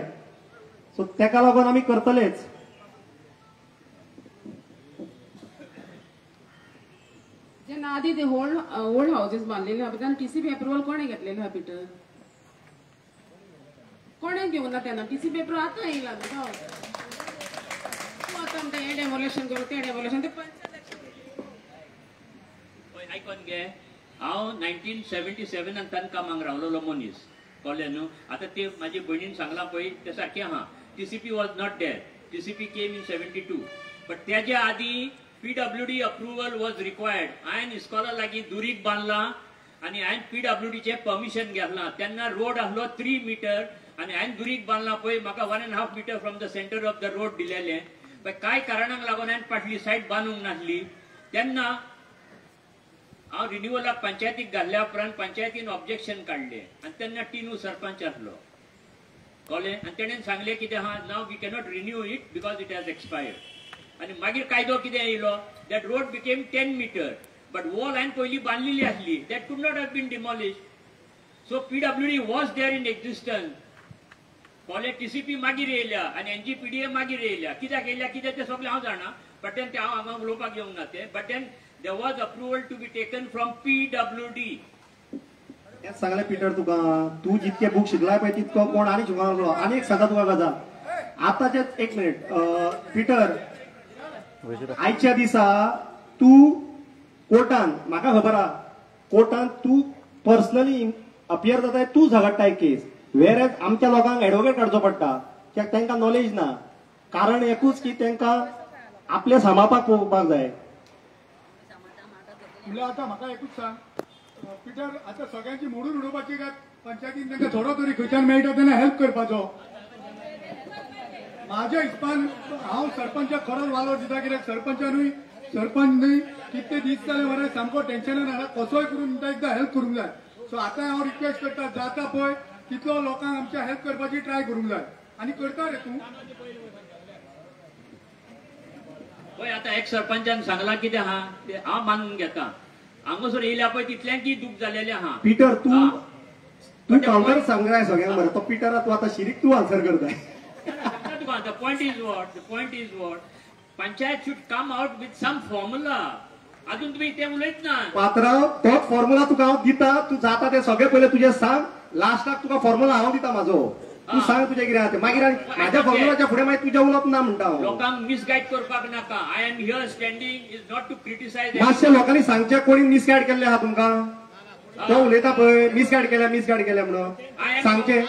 सो तेका लागून आमी करतलेच. जेन्ना आधी ते ओल्ड हाऊसेस बांधलेले आहा तेन्ना TCP अप्रुवल कोणे घेतलेलो आहा पिटर? कोणे घेऊन ना तेन्ना TCP अप्रुवल आतां येयला न्हू. आतां म्हणटा हें डेमोलेशन करूं तें डेमोलेशन ते आयकोन घे. हांव 1977 तन कामाक रावलोलो मनीस कळ्ळें न्हू. आतां ते म्हाजी भयणीन सांगलां पळय ते सारकें आहा. TCP was not there. TCP came in 72. But तेज्या आदी PWD अप्रुवल वॉज रिक्वायर्ड. हांवें इस्कॉला लागीं दुरीक बांदलां आनी हांवें PWDचें परमिशन घेतलां. तेन्ना रोड आसलो 3 मीटर आनी हांवें दुरीक बांदलां पळय म्हाका 1.5 metre from the centre of the road दिलेलें. पण कांय कारणांक लागून हांवें फाटली सायड बांदूंक नासली. तेन्ना हांव रिन्युअलाक पंचायतीक घाल्ल्या उपरांत पंचायतीन ऑब्जेक्शन काडलें आनी तेन्ना टिनू सरपंच आसलो कळ्ळें. आनी तेणेन सांगलें कितें आहा नाव we cannot renew it because it has expired. आनी मागीर कायदो कितें येयलो that road became 10 metre but wall हांवें पयलीं बांदलेली आसली that could not have been demolish. So PWD was there in existence. College TCP मागीर येयल्या आनी NGPDA मागीर येयल्या. कित्याक येयल्या कितें तें सगळें हांव जाणा बट तेन्ना ते हांव हांगा उलोवपाक येवंक ना तें. But then there was approval to be taken from PWD. तेच सांगलें पिटर तुका. तू जितके बुक शिकलाय पळय तितको कोण आनी शिकूंक लागलो. आनी एक सांगता तुका गजाल. आतांचेच एक मिनिट पिटर आयच्या दिसा तू कोर्टान म्हाका खबर आहा कोर्टान तू पर्सनली अपियर जाताय तू झगडटाय केस. वेर एज आमच्या लोकांक एडवोकेट काडचो पडटा कित्याक तांकां नॉलेज ना. कारण एकूच की तांकां आपले सांबाळपाक पळोवपाक जाय. म्हणल्यार आतां म्हाका एकूच सांग पिटर आतां सगळ्यांची मोडून उडोवपाची काय पंचायतीन तांकां थोडो तरी खंयच्यान मेळटा तेन्ना हेल्प करपाचो. म्हाज्या हिसपान हांव सरपंचाक खरोच वालोर दिता कित्याक सरपंच न्हय कितले दीस जाले मरे सामको टेन्शनान आसा. कसोय करून एकदां हेल्प करूंक जाय. सो आतां हांव रिक्वेस्ट करता जाता पळय तितलो लोकांक आमच्या हेल्प करपाची ट्राय करूंक जाय आनी करता रे तूं. पळय आतां एक सरपंचान सांगलां कितें आहा तें हांव मानून घेता. हांगासर येयल्या पळय तितल्यांकी दूख जालेलें आहा. पिटर तू काउंटर सांगलाय सगळ्यांक मरे तो पिटरा तू आतां शिरीक तू आन्सर करताय. The point is what? Panchayat should come out with some formula. अजून तुम्ही ते उलयत ना. पात्रांव तोच फॉर्म्युला तुका हांव दिता. तू जाता ते सगळे पयले तुजे सांग. लास्टाक तुका फॉर्म्युला हांव दिता म्हाजो. तू सांग तुजें कितें आहा तें. मागीर म्हाज्या फॉर्म्युलाच्या फुडें मागीर तुजें उलोवप ना म्हणटा हांव. लोकांक मिसगायड करपाक नाका. I am here standing is not to criticise. मातशें लोकांनी सांगचें कोणी मिसगायड केल्लें आहा तुमकां. तो उलयता पळय मिसगायड केल्या म्हणून सांगचें.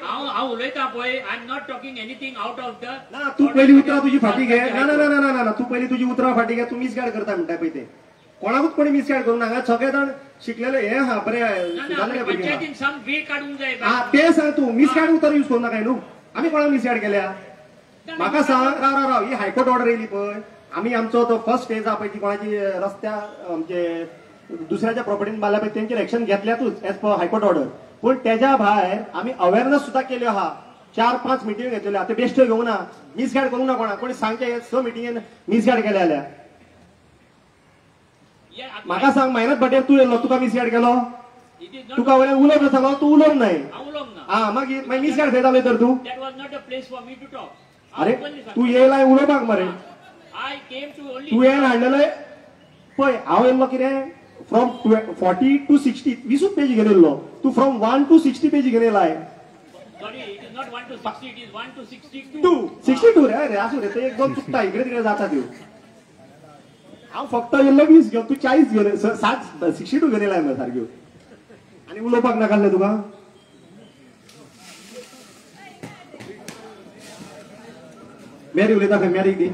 हांव उलयता पळय I am not talking anything out of the. ना तू पयलीं उतरां तुजी फाटी घे. ना ना ना ना ना तू पयलीं तुजी उतरां फाटी घे. तू मिसगायड करता म्हणटा पळय ते कोणाकूच कोणी मिसगायड करूं नाका. सगळे जाण शिकलेले हे हा बरे पंचायतीन सम वे काडूंक जाय. ते सांग तू मिसगायड उतर यूज करू नाका न्हू. आमी कोणाक मिसगायड केल्या म्हाका सांग. राव ही हायकोर्ट ऑर्डर येयली पळय. आमी आमचो तो फर्स्ट स्टेज आहा पळय ती कोणाची रस्त्या म्हणजे दुसऱ्याच्या प्रॉपर्टीन बांदल्या पळय तेंचेर एक्शन घेतल्यातूच एज पर हायकोर्ट ऑर्डर. पूण तेज्या भायर आमी अवेअरनेस सुद्दां केल्यो आहा. 4-5 मिटींग घेतलेल्यो आहा. त्यो बेश्ट्यो घेवंक ना. मिसगायड करूंक ना कोणाक. कोणी सांगचे 6 मिटींगेन मिसगायड केल्या जाल्यार म्हाका सांग. मेहनत भटेर तूं येयलो तुका मिसगायड केलो. तुका वयल्यान उलोवप सांगलो तूं उलोवंक नाय. मागीर मिसगायड खंय जालें तर तूं. अरे तू येयला उलोवपाक मरे. तू येयन हाडलेले पळय हांव येयल्लो कितें फ्रॉम 40 to 60 20 पेजी घेवन येयल्लो. तू फ्रॉम 1 to 60 पेजी घेवन येयलाय. Sorry, it is not 1 to 60, it is 1 to 62. 62 रे आसूं रे ते एक दोन चुकता इकडे तिकडे जाता त्यो. हांव फक्त येयल्लो 20 घेवन तू 40 घेवन 62 घेवन येयलाय मरे सारक्यो. आनी उलोवपाक नाका तुका. मॅरी उलयता खंय मॅरीक दी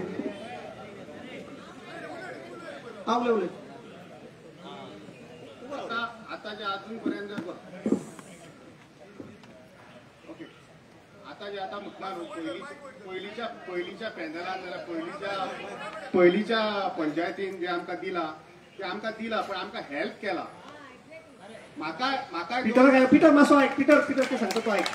उलय आता जे अजूनपर्यंत ओके आता जे आता म्हटलं पहिलीच्या पॅनलान जाल्यार पहिलीच्या पंचायतीन जे आमकां दिला ते आमकां दिला पण आमकां हेल्प केला म्हाका पिटर मातसो ऐक पिटर ते सांगता तो ऐक.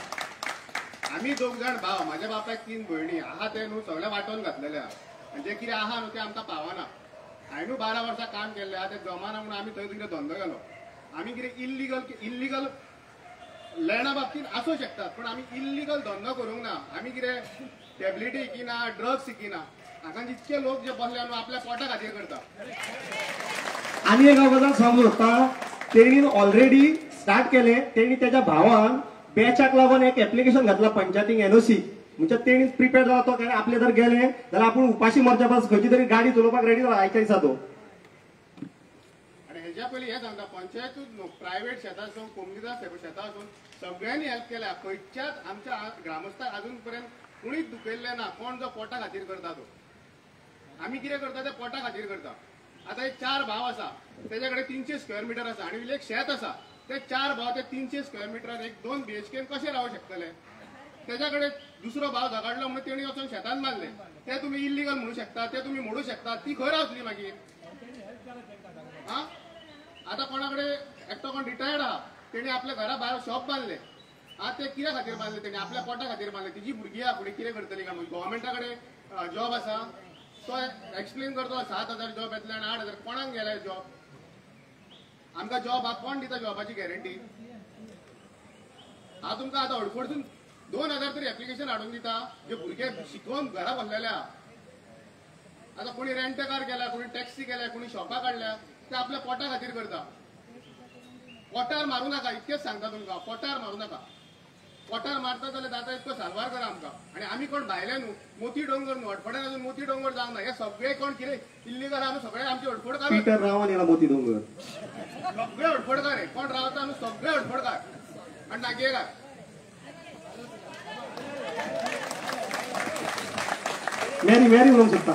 आम्ही 2 जाण भाव माझ्या बापायक 3 भयणी आहा ते न्हू सगळे वांटून घातलेले आहा म्हणजे कितें आहा न्हू ते आमकां पावना. हांवें 12 वर्सां काम केल्लें आहा ते जमाना म्हणून आमी थंय कितें धंदो केलो. आमी कितें इल्लिगल लँडा बाबतींत आसूं शकतात पण आमी इल्लिगल धंदो करूंक ना. आमी कितें टॅबलेटी इकिना ड्रग्स शिकिना. हांगा जितके लोक जे बसले न्हू आपल्या पोटा खातीर करता. आनी एक गजाल सांगू शकता तेणी ऑलरेडी स्टार्ट केले. तेणी त्याच्या भावान बॅचाक लागून एक एप्लिकेशन घातला पंचायतीक एनओसी म्हणजे तेणी प्रिपेअर जाला तो काय आपले जर गेले जाल्यार आपूण उपाशी मरच्या पास खंयची तरी गाडी चलोवपाक रेडी जाला आयच्या दिसा तो. आणि हेच्या पयलीं हे सांगता पंचायतूच न्हू प्रायव्हेट शेतां आसूं कोमनीदार शेतां आसून सगळ्यांनी हेल्प केल्या. खंयच्याच आमच्या ग्रामस्थाक अजून पर्यंत कुणीच दुखयल्लें ना. कोण जो पोटा खातीर करता तो. आमी कितें करता ते पोटा खातीर करता. आता एक 4 भाव आसा त्याच्याकडे 300 स्क्वेअर मीटर आसा आणि एक शेत आसा ते 4 भाव ते 300 स्क्वेअर मीटर एक 2 BHK कशे रावू शकतले. त्याच्याकडे दुसरो भाव झगडलो म्हणून तेणी वचून शेतान मारले. ते तुम्ही इल्लिगल म्हणू शकता ते तुम्ही मोडू शकता. ती खंय रावतली मागीर. हा आता कोणाकडे एकटो कोण रिटायर्ड आहा तेणी आपल्या घरा भायर शॉप बांदले. हा ते कित्या खातीर बांदले तेणी आपल्या पोटा खातीर बांदले. तिची भुरगीं आहा फुडें कितें करतली काय गव्हर्मेंटा कडेन जॉब आसा तो एक्सप्लेन करतो 7,000 जॉब येतले आणि 8,000 कोणाक गेले जॉब. आमकां जॉब हा कोण दिता जॉबाची गॅरंटी. हा तुमकां आतां हडफडसून 2,000 तरी एप्लिकेशन हाडून दिता जे भुरगे शिकून घरा बसलेले आहा. आता कोणी रेंट कार केल्या कोणी टॅक्सी केल्या कोणी शॉपा काढल्या ते आपल्या पोटा खातीर करता. पोटार मारू नाका इतकेच सांगता तुमकां. पोटार मारू नाका. पोटार मारता जाल्यार जाता इतको सारवार करा आमकां. आणि आमी कोण भायले न्हू मोती डोंगर न्हू हडफड्यान अजून मोती डोंगर जावंक ना. हे सगळे कोण कितें इल्लिगल आहा सगळे आमचे हडफडकार. पिटर रावन येला मोती डोंगर सगळे हडफडकार आहे. कोण रावता न्हू सगळे हडफडकार आणि नागेकार. मॅरी म्हणून शकता.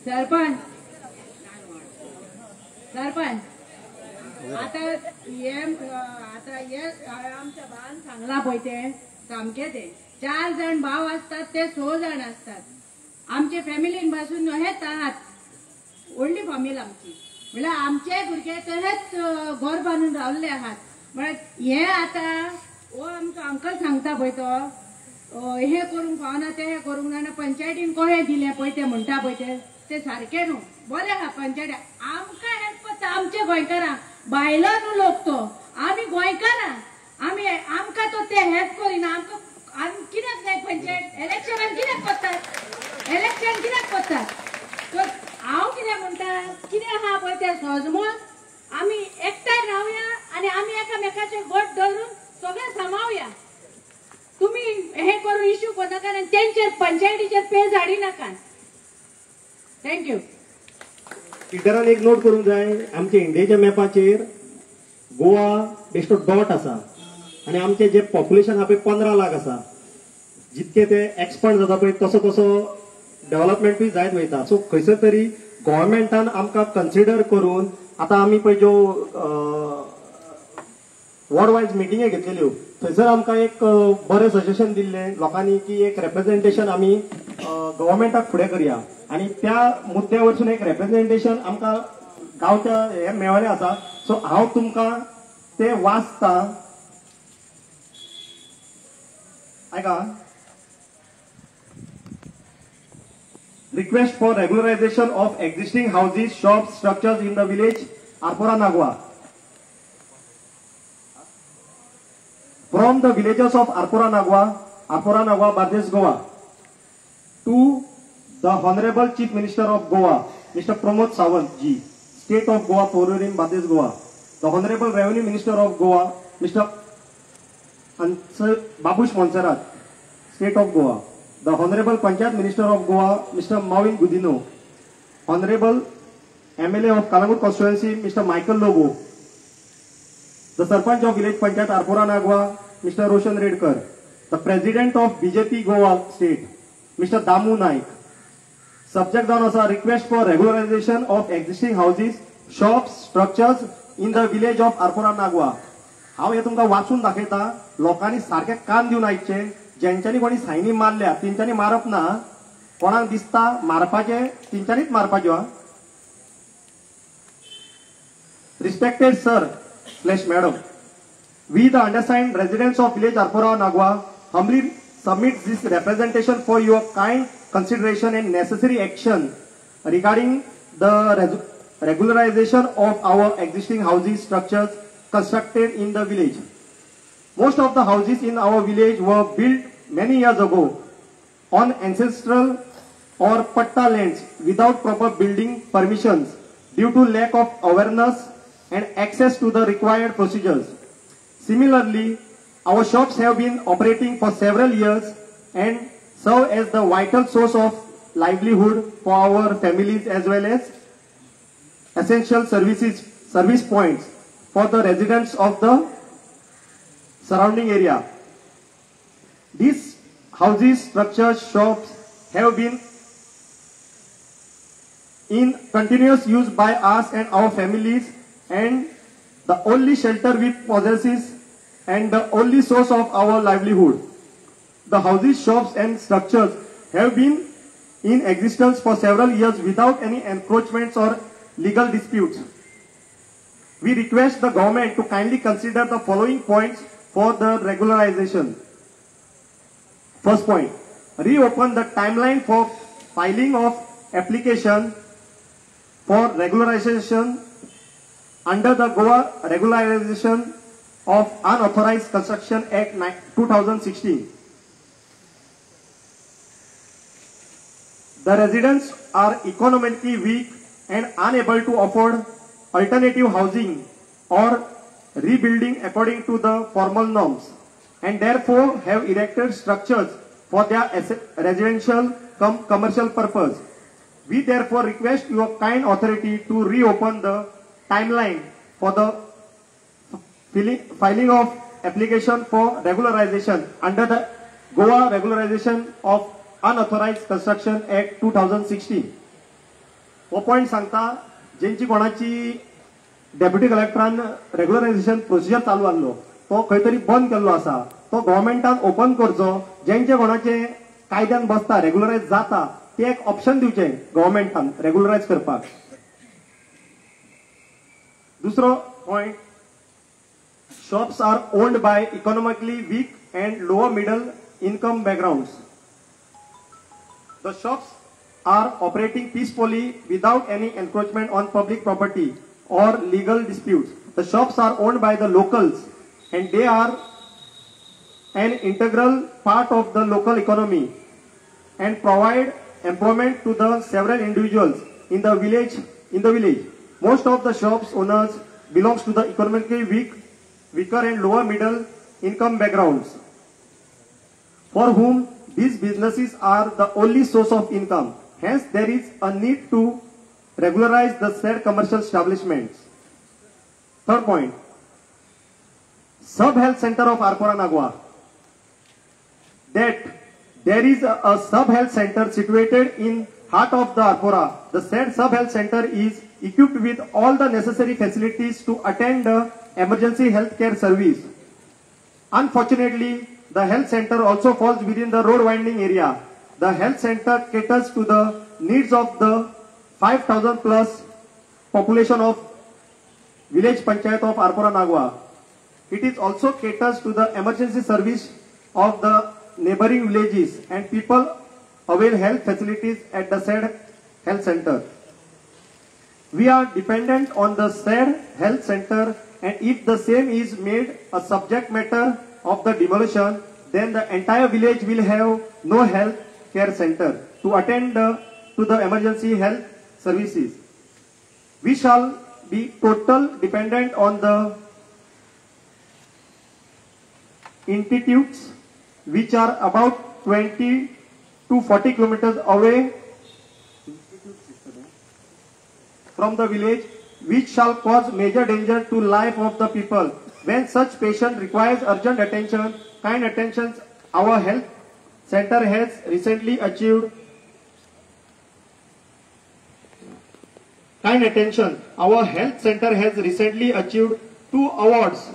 सरपंच आता हे आमच्या भावान सांगला पळय ते सामके ते 4 जण भाव असतात ते 6 जण असतात. आमचे फॅमिलीन पासून हेच आहात व्हडली फॅमिली आमची म्हणल्यार आमचे भुरगे तशेंच घर बांदून रावल्ले आहात. म्हळ्यार हे आता हो आमचो अंकल सांगता पळय तो हे करूंक पावना ते करूंक ना पंचायतीन कशें दिले पळय ते म्हणटा पळय ते सारखे न्हू. बरें आहा पंचायती आमकां हेल्प करता आमचे गोंयकारांक. भायलो न्हू लोक तो आमी गोंयकारां आमी आमकां तो ते हेल्प करिना. आमकां कित्याक जाय पंचायत इलेक्शनाक कित्याक करतात. इलेक्शन कित्याक करतात. हांव कितें म्हणटा कितें आहा पळय ते सहजमत आमी एकठांय रावया आनी आमी एकामेकाचे गट धरून सगळे सांबाळुया. तुम्ही हे करून इश्यू करनाका आनी तेंचेर पंचायतीचेर पेज हाडी नाका. थँक्यू. पिटरान एक नोट करूंक जाय आमच्या इंडियेच्या मॅपाचेर गोवा बेश्टो डॉट आसा आणि आमचे जे पॉप्युलेशन आहा पळय 15 लाख आसा. जितके ते एक्सपांड जाता पळय तसो तसो डेव्हलपमेंटूय जायत वयता. सो खंयसर तरी गव्हर्मेंटान आमकां कन्सिडर करून आता आमी पळय ज्यो वॉर्ड वायज मिटिंगे घेतलेल्यो थंयसर आमकां एक बरें सजेशन दिल्लें लोकांनी की एक रेप्रेझेंटेशन आमी गव्हर्मेंटाक फुडें करया आणि त्या मुद्द्या वरसून एक रेप्रेझेंटेशन आमकां गांवच्या हे मेळ्ळें आसा. सो हांव तुमकां ते वाचता ऐका. Request for regularization of existing houses, shops, structures in the village Arpora Nagwa. From the villages of Arpora Nagwa, Bardes, Goa, to the Honorable Chief Minister of Goa, Mr. Pramod Sawant Ji, State of Goa, Porurim, Bardes, Goa. The Honorable Revenue Minister of Goa, Mr. Babush Monserrat, State of Goa. The Honorable Panchayat Minister of Goa, Mr. Mawin Gudino. Honorable MLA of Kalangut constituency, Mr. Michael Lobo, the Sarpanch of Village Panchayat Arpora Nagwa, Mr. Roshan Redkar, the President of BJP Goa State, Mr. Damu Naik. Subject down as a request for regularization of existing houses, shops, structures in the village of Arpora Nagwa. हांव हे तुमकां वाचून दाखयता. लोकांनी सारखे कान दिवन आयचे. जेंच्यांनी कोणी सायनी मारल्या तेंच्यांनी मारप ना. कोणाक दिसता मारपाचे तेंच्यांनीच मारपाच्यो. Respected sir / madam, we the undersigned residents of village Arpora Nagwa humbly submit this representation for your kind consideration and necessary action regarding the regularization of our existing housing structures constructed in the village. Most of the houses in our village were built many years ago on ancestral or patta lands without proper building permissions due to lack of awareness and access to the required procedures. Similarly, our shops have been operating for several years and serve as the vital source of livelihood for our families as well as essential service points for the residents of the surrounding area. These houses, structures, shops have been in continuous use by us and our families, and the only shelter we possess and the only source of our livelihood. The houses, shops and structures have been in existence for several years without any encroachments or legal disputes. We request the government to kindly consider the following points for the regularization. First point, reopen the timeline for filing of application for regularization under the Goa Regularization of Unauthorized Construction Act 2016. The residents are economically weak and unable to afford alternative housing or rebuilding according to the formal norms, and therefore have erected structures for their residential commercial purpose. We therefore request your kind authority to reopen the timeline for the filing of application for regularization under the Goa Regularization of Unauthorized Construction Act 2016. हो point सांगता जेंची कोणाची deputy कलेक्टरान regularisation procedure चालू आसलो तो खंय तरी बंद केल्लो आसा. तो गव्हर्मेंटान ओपन करचो. जेंचे कोणाचे कायद्यान बसता रेग्युलरायज जाता ते एक ऑप्शन दिवचे गव्हर्मेंटान रेग्युलरायज करपाक. दुसरो point, shops are owned by economically weak and lower middle income backgrounds. The shops are operating peacefully without any encroachment on public property or legal disputes. The shops are owned by the locals and they are an integral part of the local economy and provide employment to the several individuals in the village. Most of the shops owners belongs to the economically weaker and lower middle income backgrounds, for whom these businesses are the only source of income. Hence, there is a need to regularize the said commercial establishments. Third point, Sub-Health Center of Arpora Nagwa. That there is a Sub-Health Center situated in heart of the Arpora. The said Sub-Health Center is equipped with all the necessary facilities to attend the emergency healthcare service. Unfortunately, the health center also falls within the road winding area. The health center caters to the needs of the 5,000 plus population of village panchayat of Arpora Nagwa. It is also caters to the emergency service of the neighboring villages, and people avail health facilities at the said health center. We are dependent on the said health center, and if the same is made a subject matter of the demolition, then the entire village will have no health care center to attend to the emergency health services. We shall be total dependent on the institutes which are about 20 to 40 kilometers away from the village which shall cause major danger to life of the people. When such patient requires urgent attention, kind attention, our health center has recently achieved kind attention. Our health center has recently achieved 2 awards.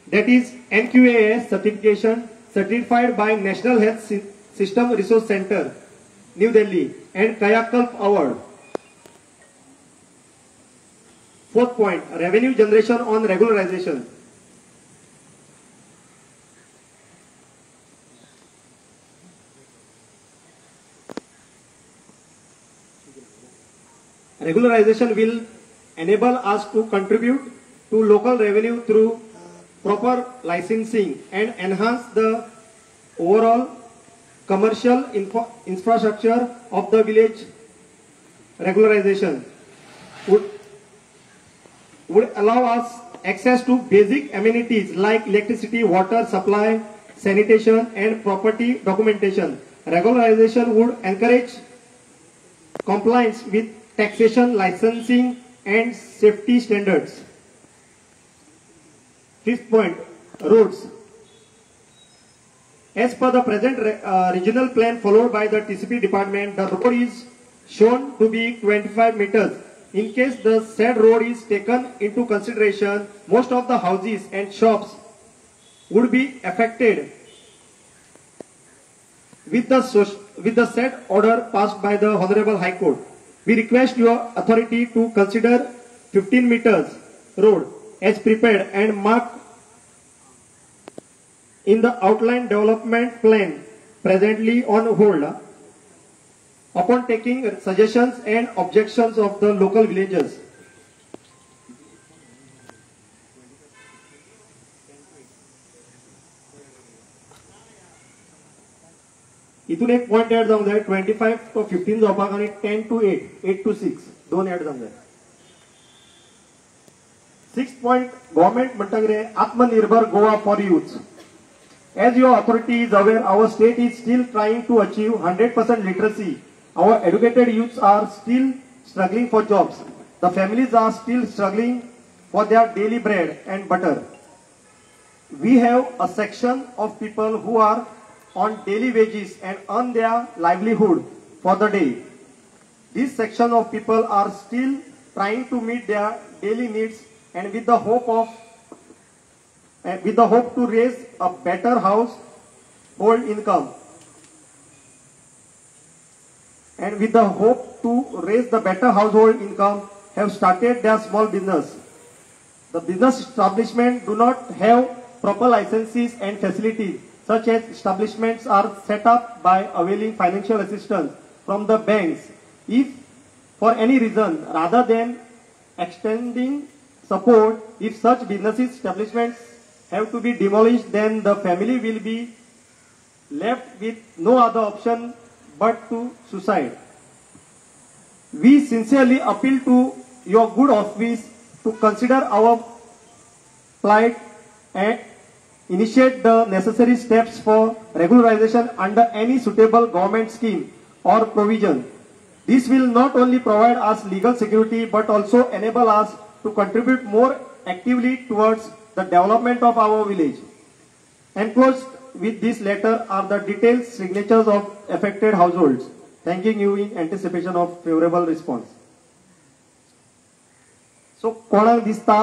That is NQAS certification certified by National Health System Resource Center, New Delhi, and Kayakalp Award. 4th point, revenue generation on regularization. Regularization will enable us to contribute to local revenue through proper licensing and enhance the overall commercial infrastructure of the village. Regularization would allow us access to basic amenities like electricity, water supply, sanitation, and property documentation. Regularization would encourage compliance with taxation, licensing, and safety standards. 5th point, roads. As per the present regional plan followed by the TCP department, the road is shown to be 25 meters. In case the said road is taken into consideration, most of the houses and shops would be affected. With the said order passed by the Honorable High Court, we request your authority to consider 15 meters road as prepared and marked in the outline development plan presently on hold upon taking suggestions and objections of the local villagers. इथून एक point add जावंक जाय 25 to 15 जावपाक आनी 10 to 8 to 6 दोन add जावंक जाय. 6th point, government म्हणटा कितें आत्मनिर्भर Goa for youth. As your authority is aware, our state is still trying to achieve 100% literacy. Our educated youths are still struggling for jobs. The families are still struggling for their daily bread and butter. We have a section of people who are on daily wages and earn their livelihood for the day. This section of people are still trying to meet their daily needs and with the hope to raise a better household income. And with the hope to raise the better household income, have started their small business. The business establishment do not have proper licenses and facilities. Such as establishments are set up by availing financial assistance from the banks. If for any reason, rather than extending support, if such businesses establishments have to be demolished, then the family will be left with no other option but to suicide. We sincerely appeal to your good office to consider our plight and initiate the necessary steps for regularization under any suitable government scheme or provision. This will not only provide us legal security but also enable us to contribute more actively towards the development of our village. Enclosed with this letter are the detailed signatures of affected households. Thanking you in anticipation of favorable response. So, कोणाक दिसता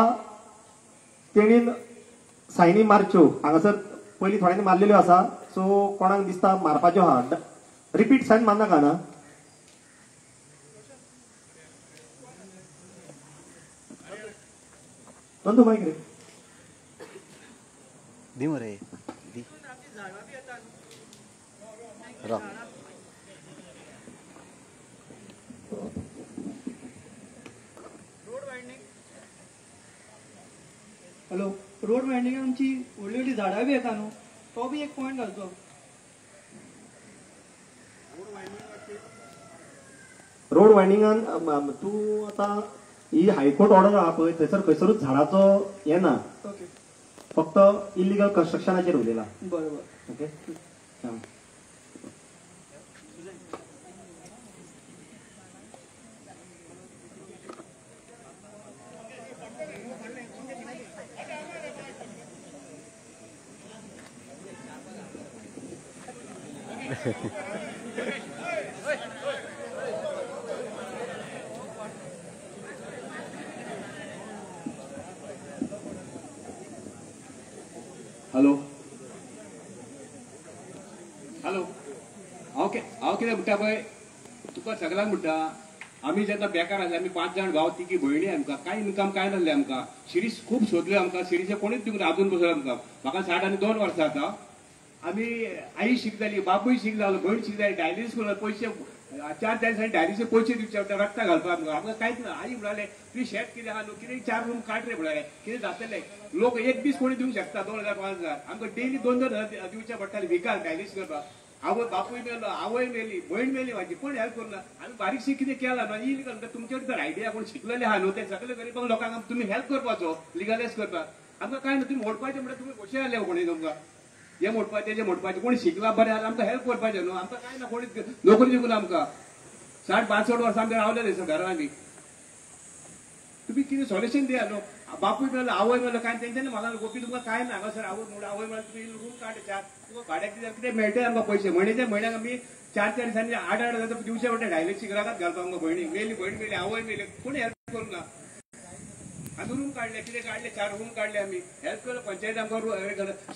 तेणीन सायनी मारच्यो हांगासर पयलीं थोड्यांनी मारलेल्यो आसा. So कोणाक दिसता मारपाच्यो आहा. Repeat Sion मारनाका ना. Nandu mic रे दी मरे दी रा हॅलो रोड वायंडिंग आमची व्हडली व्हडली झाडां बी येता न्हू तो बी एक पॉयंट घालचो. रोड वायंडिंगान तूं आतां ही हायकोर्ट ऑर्डर आहा पळय थंयसर खंयसरूच झाडाचो हें ना. ओके फक्त इलिगल कन्स्ट्रक्शनाचेर उलयला. बरोबर ओके हॅलो हॅलो हांव कितें म्हणटा पळय तुका सगळ्यांक म्हणटा आमी जेन्ना बेकार आसले आमी 5 जाण भाव तिगी भयणी आमकां कांय इन्कम कांय नासलें आमकां सिरीज खूब सोदल्यो आमकां सिरीजे कोणीच दिवंक ना अजून पसून आमकां म्हाका 60 आनी 2 वर्सां जाता आमी आई शीक जाली बापूय शीक जालो भयण शीक जाली डायलिसीस करून पयशे 4 दिसांनी डायलिसीस पयशे दिवचे पडटा रक्ता घालपाक आमकां कांयच ना आई म्हणाले तुवें शेत कितें आहा न्हू कितें 4 रूम काड रे म्हणाले कितें जातलें लोक एक दीस कोणी दिवंक शकता 2000 5000 आमकां डेली 2-2 दिवचे पडटाले विकार डायलिसीस करपाक आवय बापूय मेलो आवय मेली भयण मेली म्हाजी कोण हेल्प करना आमी बारीकशी कितें केलां न्हू इलीगल तुमचे कडेन आयडिया कोण शिकलेले आहा न्हू ते सगळे गरीब लोकांक तुमी हेल्प करपाचो लिगलायज करपाक आमकां कांय ना तुमी मोडपाचें म्हणल्यार तुमी कशें आले कोणी तुमकां हे मोडपाचें मोडपाचें कोणी शिकला बरें आसा आमकां हेल्प करपाचें न्हू आमकां कांय ना कोणी नोकरी दिवंक ना आमकां 60-62 वर्सां आमकां रावलेले घरान आमी तुम्ही कितें सॉल्युशन दिया न्हू बापूय मेलो आवय मेलो कांय तेंच्यांनी म्हाका गोपी तुमकां कांय ना हांगासर आवय मेलो तुमी रूम काड तुका भाड्याक कितें मेळटलें आमकां पयशे म्हयन्याक आमी 4 दिसांनी 8 दिवचे पडटा डायलेक्ट घराकात घालपाक आमकां भयणीक मेली भयण मेली आवय मेली कोणी हेल्प करूंक ना आमी रूम काडले कितें काडले 4 रूम काडले आमी हेल्प केलो पंचायत आमकां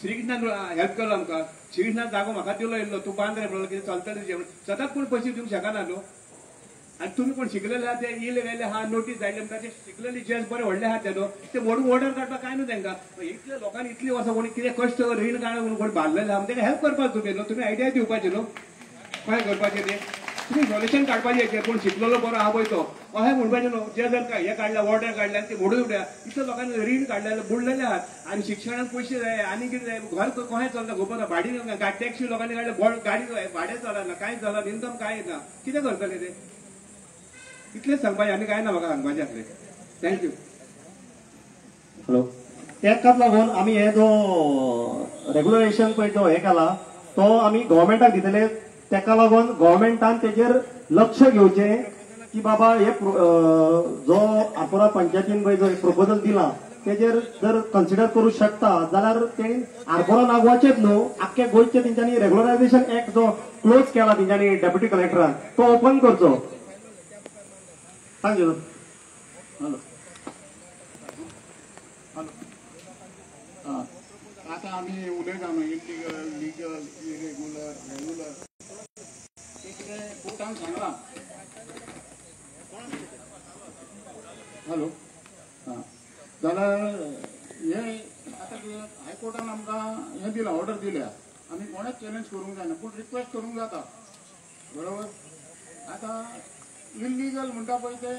श्रीकृष्णान हेल्प केलो आमकां श्रीकृष्णान जागो म्हाका दिलो इल्लो तूं बांद रे म्हणलो कितें चलतलें तुजें सदांच कोण पयशे दिवंक शकना न्हू आनी तुमी कोण शिकलेले आहा ते इले गेले आहा नोटीस जायले म्हणटा ते शिकलेले जज बरे व्हडले आहा ते न्हू ते व्हडून ऑर्डर काडपाक कांय न्हू तांकां इतले लोकांनी इतली वर्सां कोणी कितें कश्ट रीण काडून म्हणून कोण बांदलेले आहा ताका हेल्प करपाक तुमी न्हू तुमी आयडिया दिवपाचे न्हू काय करपाचें तें तुमी सॉल्युशन काडपाचें कोण शिकलेलो बरो आहा पळय तो अशें म्हणपाचें न्हू जे जर हे काडल्या ऑर्डर काडल्या ते मोडून उडया इतल्या लोकांनी रीण काडलेले बुडलेले आहात आनी शिक्षणाक पयशे जाय आनी कितें जाय घर कशें चलता खबर भाडी टॅक्सी लोकांनी काडले गाडी भाडें चलना कांयच चलना इन्कम कांय ना कितें करतले ते इतलेच सांगपाचें आनी कांय ना म्हाका सांगपाचें आसलें थँक्यू हॅलो तेकाच लागून आमी हे जो रेग्युलेशन पळय जो हे केला तो आमी गव्हर्मेंटाक दितले तेका लागून गव्हर्मेंटान तेजेर लक्ष घेवचें की बाबा हे जो आपोरा पंचायतीन पळय जो प्रपोजल दिला तेजेर जर कन्सिडर करूंक शकता जाल्यार तेणी आरपोरा नागवाचेच न्हू आख्खे गोंयचे तेंच्यांनी रेग्युलरायझेशन एक्ट जो क्लोज केला तेंच्यांनी डेप्युटी कलेक्टरान तो ओपन करचो सांग हॅलो आता आम्ही उलयता न्हू इलिगल लिगल इरेग्युलर रेग्युलर कितें कोर्टान सांगलां हॅलो जाल्यार हे आतां हायकोर्टान आमकां हें दिलां ऑर्डर दिल्या आमी कोणेच चॅलेंज करूंक जायना पूण रिक्वेस्ट करूंक जाता बरोबर आतां इलिगल म्हणटा पळय ते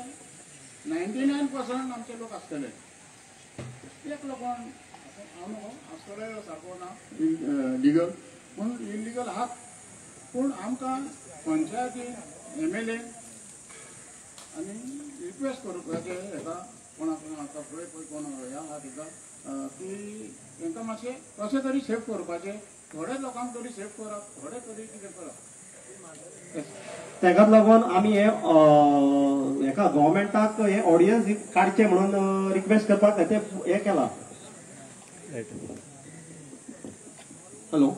99% आमचे लोक आसतले एक लोकांक हांव आसतले सारको ना लिगल पूण इलिगल आहात पूण आमकां पंचायतीन MLA आनी रिक्वेस्ट करपाचें हेका कोणाक आतां पळय कोण हे आहा तिका की तांकां मातशें कशें तरी सेफ करपाचें थोडे लोकांक तरी सेफ करप थोडे तरी कितें करप तेकाच लागून आमी हे हेका गव्हर्मेंटाक हे ऑडियन्स काडचे म्हणून रिक्वेस्ट करपाक ते हे केला हॅलो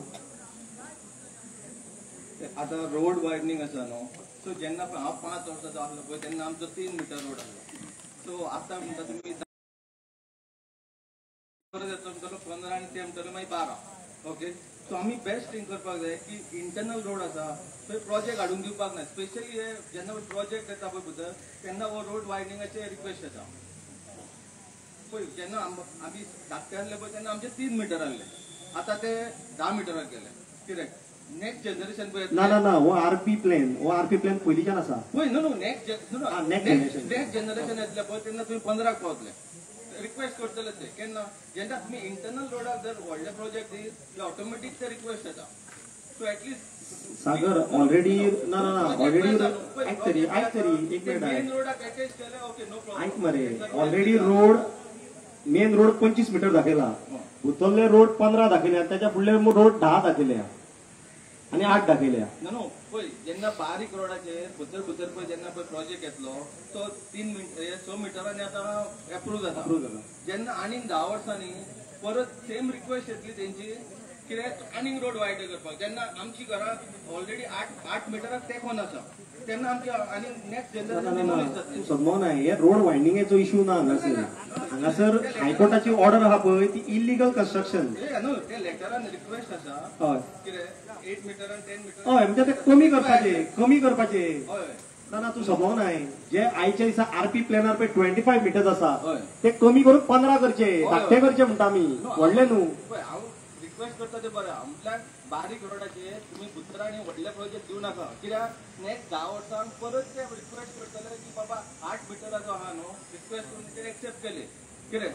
आता रोड वायडनिंग आसा न्हू सो जेन्ना हांव 5 वर्सांचो आसलो पळय तेन्ना आमचो 3 मीटर रोड आसलो सो आतां म्हणटा तुमी म्हणटलो 15 आनी ते म्हणटले मागीर 12 ओके सो आमी बेस्ट थिंग करपाक जाय की इंटरनल रोड आसा थंय प्रोजेक्ट हाडून दिवपाक ना स्पेशली हे जेन्ना प्रोजेक्ट येता पळय भितर तेन्ना हो रोड वायडनिंगाचे रिक्वेस्ट येता पळय जेन्ना आमी धाकटे आसले पळय तेन्ना आमचे 3 मीटर आहले आतां ते 10 मिटराक गेले कित्याक नेक्स्ट जनरेशन पळय ना हो आरपी प्लेन पयलींच्यान आसा पळय न्हू नेक्स्ट जनरेशन येतले पळय तेन्ना तुमी 15 पावतले रिक्वेस्ट करतले ते केन्ना जेन्ना तुमी इंटरनल रोडाक जर व्हडले प्रोजेक्ट दित ऑटोमॅटीक ते रिक्वेस्ट येता सो एटलीस्ट सागर ऑलरेडी ना ऑलरेडी ऐक तरी एक मिनिट मेन रोडाक अटॅच केले ओके नो प्रॉब्लेम ऐक मरे already road main road 25 metre दाखयला उतरले रोड 15 दाखयल्या त्याच्या फुडले रोड 10 दाखयल्या आणि 8 दाखयल्या नो पळय जेन्ना बारीक रोडाचेर भितर पळय जेन्ना पळय प्रोजेक्ट येतलो तो 6 मिटरांनी आतां एप्रूव जाता जेन्ना आनी 10 वर्सांनी परत सेम रिक्वेस्ट येतली तेंची कित्याक आनीक रोड वायड करपाक जेन्ना आमची घरां ऑलरेडी 8 मिटराक तेंकोन आसा तेन्ना आमची आनी नेक्स्ट जनरेशन समो ना हे रोड वायडिंगेचो इश्यू ना हांगासर हायकोर्टाची ऑर्डर आहा पळय ती इलिगल कंस्ट्रक्शन ते लेटरान रिक्वेस्ट आसा हय कितें 8 मिटर आनी 10 मिटर हय म्हणजे ते कमी करपाचे ना तू समोव नाय जे आयच्या दिसा आरपी प्लॅनार पे 25 मिटर्स आसा ते कमी करून 15 करचे धाकटे करचे म्हणटा आमी व्हडले न्हू हांव रिक्वेस्ट करता ते बरें आमच्या बारीक रोडाचेर तुमी बुत्रा आनी व्हडले प्रोजेक्ट दिवं नाका कित्याक नेक्स्ट 10 वर्सांक परत ते रिक्वेस्ट करतले की बाबा 8 मिटराचो आहा न्हू रिक्वेस्ट करून ते एक्सेप्ट केले कितें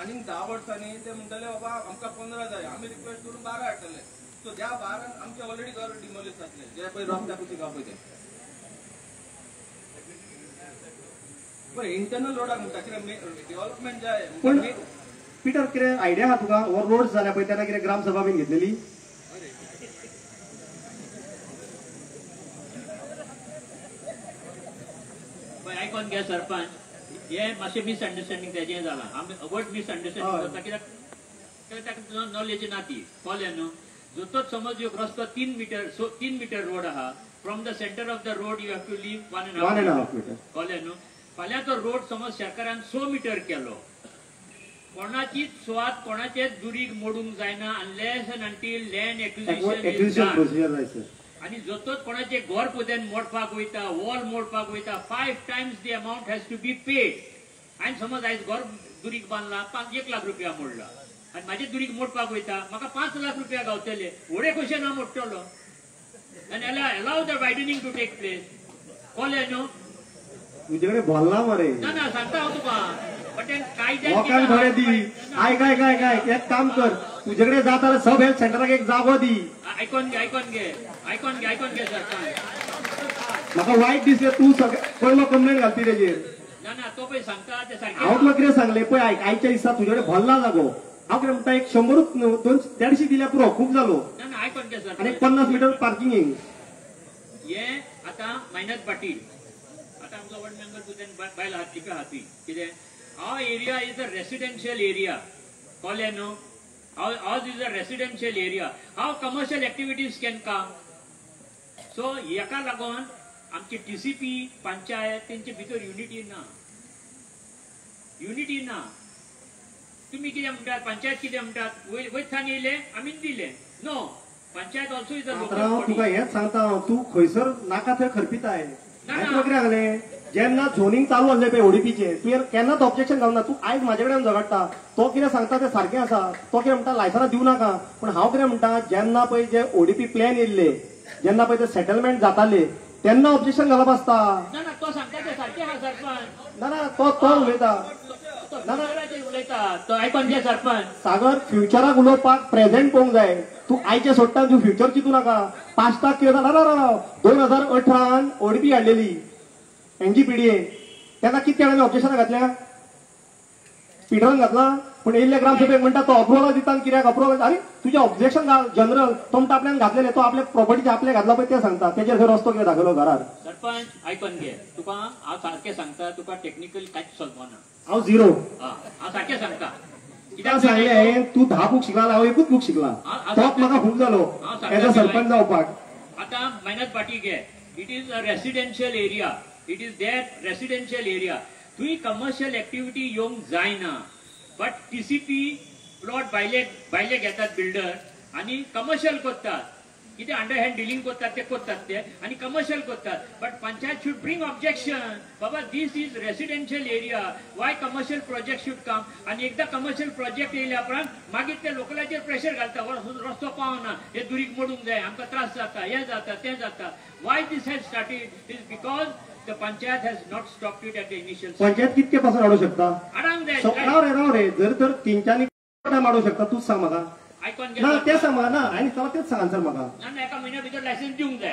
आनीक 10 वर्सांनी ते म्हणटले बाबा आमकां 15 जाय आमी रिक्वेस्ट करून 12 हाडटले सो त्या 12 आमचे ऑलरेडी घर डिमोलिश जातले जे पळय रस्त्या कुशी गाव पळय ते इंटरनल रोडाक म्हणटा कितें डेव्हलपमेंट जाय पण पिटर कितें आयडिया आहा तुका हो रोड जाल्या पळय तेन्ना कितें ग्रामसभा बीन घेतलेली आयकोन घे सरपंच हे मातशें मिसअंडरस्टँडींग तेजें जालां आमी अवॉइड मिसअंडरस्टँडींग करता कित्याक ताका नॉलेज ना ती कळ्ळें न्हू जोतोच समज एक रस्तो 3 मिटर रोड आहा from the centre of the road you have to leave 1.5 metre कळ्ळें न्हू फाल्यां तो रोड समज सरकारान 100 मिटर केलो कोणाचीच सुवात कोणाचेच दुरीक मोडूंक जायना unless end until land acquisition आणि जोतोच कोणाचे घर पुदेन मोडपाक वयता वॉल मोडपाक वयता 5 times the amount has to be paid हांवें समज आयज घर दुरीक बांदला 1 लाख रुपया मोडला आनी म्हाजे दुरीक मोडपाक वयता म्हाका 5 लाख रुपया गावतले व्हडे कशें ना मोडटलो आनी allow the widening to take place कळ्ळें न्हू तुजे कडेन बोलना मरे ना सांगता हांव तुका बट लोकांक थोडे दी आयक एक काम कर तुजे कडेन जाता जाल्यार सब हेल्थ सेंटराक एक जागो दी आयकोन घे सरपंच म्हाका वायट दिसलें तूं पयलो कंप्लेंट घालती तेजेर ना तो पळय सांगता ते सारकें हांव तुका कितें सांगलें पळय आयच्या दिसा तुजे कडेन भल्ला जागो हांव कितें म्हणटा एक 100 150 दिल्या पुरो खूब जालो ना आयकोन घे सर आनी 50 मिटर पार्किंग हे आता मेहनत पाटील आता आमचो वॉर्ड मेंबर तुझ्यान बायल हात तिका हाती कितें our area is a residential area कळ्ळें न्हू ours is a residential area how commercial activities can come so हेका लागून आमची TCP पंचायत तेंचे भितर युनिटी ना तुम्ही कितें म्हणटात पंचायत कितें म्हणटात वयथान येयले आमी दिले no panchayat also is a local तुका हेच सांगता तूं खंयसर नाका थंय खरपिताय हांवें तुका कितें सांगलें जेन्ना झोनिंग चालू आसलें पळय ओडीपीचे तुवें केन्नाच ऑब्जेक्शन घालना तूं आयज म्हाजे कडेन झगडटा तो कितें सांगता तें सारकें आसा तो कितें म्हणटा लायसनां दिवं नाका पूण हांव कितें म्हणटा जेन्ना पळय जे ओडीपी प्लॅन येयल्ले जेन्ना पळय ते सेटलमेंट जाताले तेन्ना ऑब्जेक्शन घालप आसता ना तो सांगता ते सारकें आहा सरपंच ना तो उलयता उलयता तो आयकोन घे सरपंच सागर फ्युचराक उलोवपाक प्रेझेंट पळोवंक जाय तूं आयचे सोडटा तूं फ्युचर चिंतू नाका पास्टाक कितें जाता 2018 ओडीपी हाडलेली एनजीपीडीए तेन्ना कितें ताणें ऑब्जेक्शनां घातल्या पिटरान घातला पूण येयल्ले ग्रामसभेक म्हणटा तो अप्रुवल दिता कित्याक अप्रुवल अरे तुजें ऑब्जेक्शन घाल जनरल तो म्हणटा आपल्यान घातलेले तो आपल्या प्रॉपर्टीचे आपले घातला पळय ते सांगता तेजेर खंय रस्तो कितें दाखयलो घरार सरपंच आयकोन घे तुका हांव सारकें सांगता तुका टेक्निकल कांयच सोदना हांव झिरो हांव सारकें सांगता कित्याक सांगलें तूं 10 बूक शिकला हांव एकूच बूक शिकला तोच म्हाका खूब जालो एज अ सरपंच जावपाक आतां मेहनत पाटी घे it is a residential area it is that residential area थंय कमर्शियल एक्टिविटी येवंक जायना बट TCP प्लॉट भायले घेतात बिल्डर आनी कमर्शियल करतात कितें अंडर हँड डिलिंग करतात ते आनी कमर्शियल करतात but panchayat should bring objection बाबा this is residential area why commercial project should come आनी एकदा कमर्शियल प्रोजेक्ट येयल्या उपरांत मागीर ते लोकलाचेर प्रेशर घालता रस्तो पावना हे दुरीक मोडूंक जाय आमकां त्रास जाता हे जाता तें जाता why this has started is because the panchayat has not stopped it at the initial panchayat कितके पासून हाडूंक शकता हाडांक जाय राव रे जर तर 3 टायम हाडूंक शकता तूच सांग म्हाका आयकोन घे ना ते सांग म्हाका ना आनी चला तेच सांग आन्सर म्हाका ना एका म्हयन्या भितर लायसन्स दिवंक जाय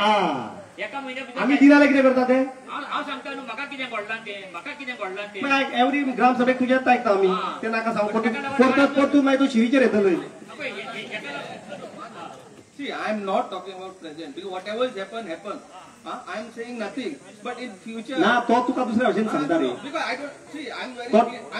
एका म्हयन्या भितर आमी दिना कितें करता ते हांव सांगता न्हू म्हाका कितें घडलां तें एवरी ग्रामसभेक तुजेच आयकता आमी ते नाका सांग परतून मागीर तूं शिरीचेर येतलो See, I am not talking about present because whatever has happened. I am saying nothing. But in future. ना तो तुका दुसऱ्या भशेन सांगता रे. Because I don't see. I am very.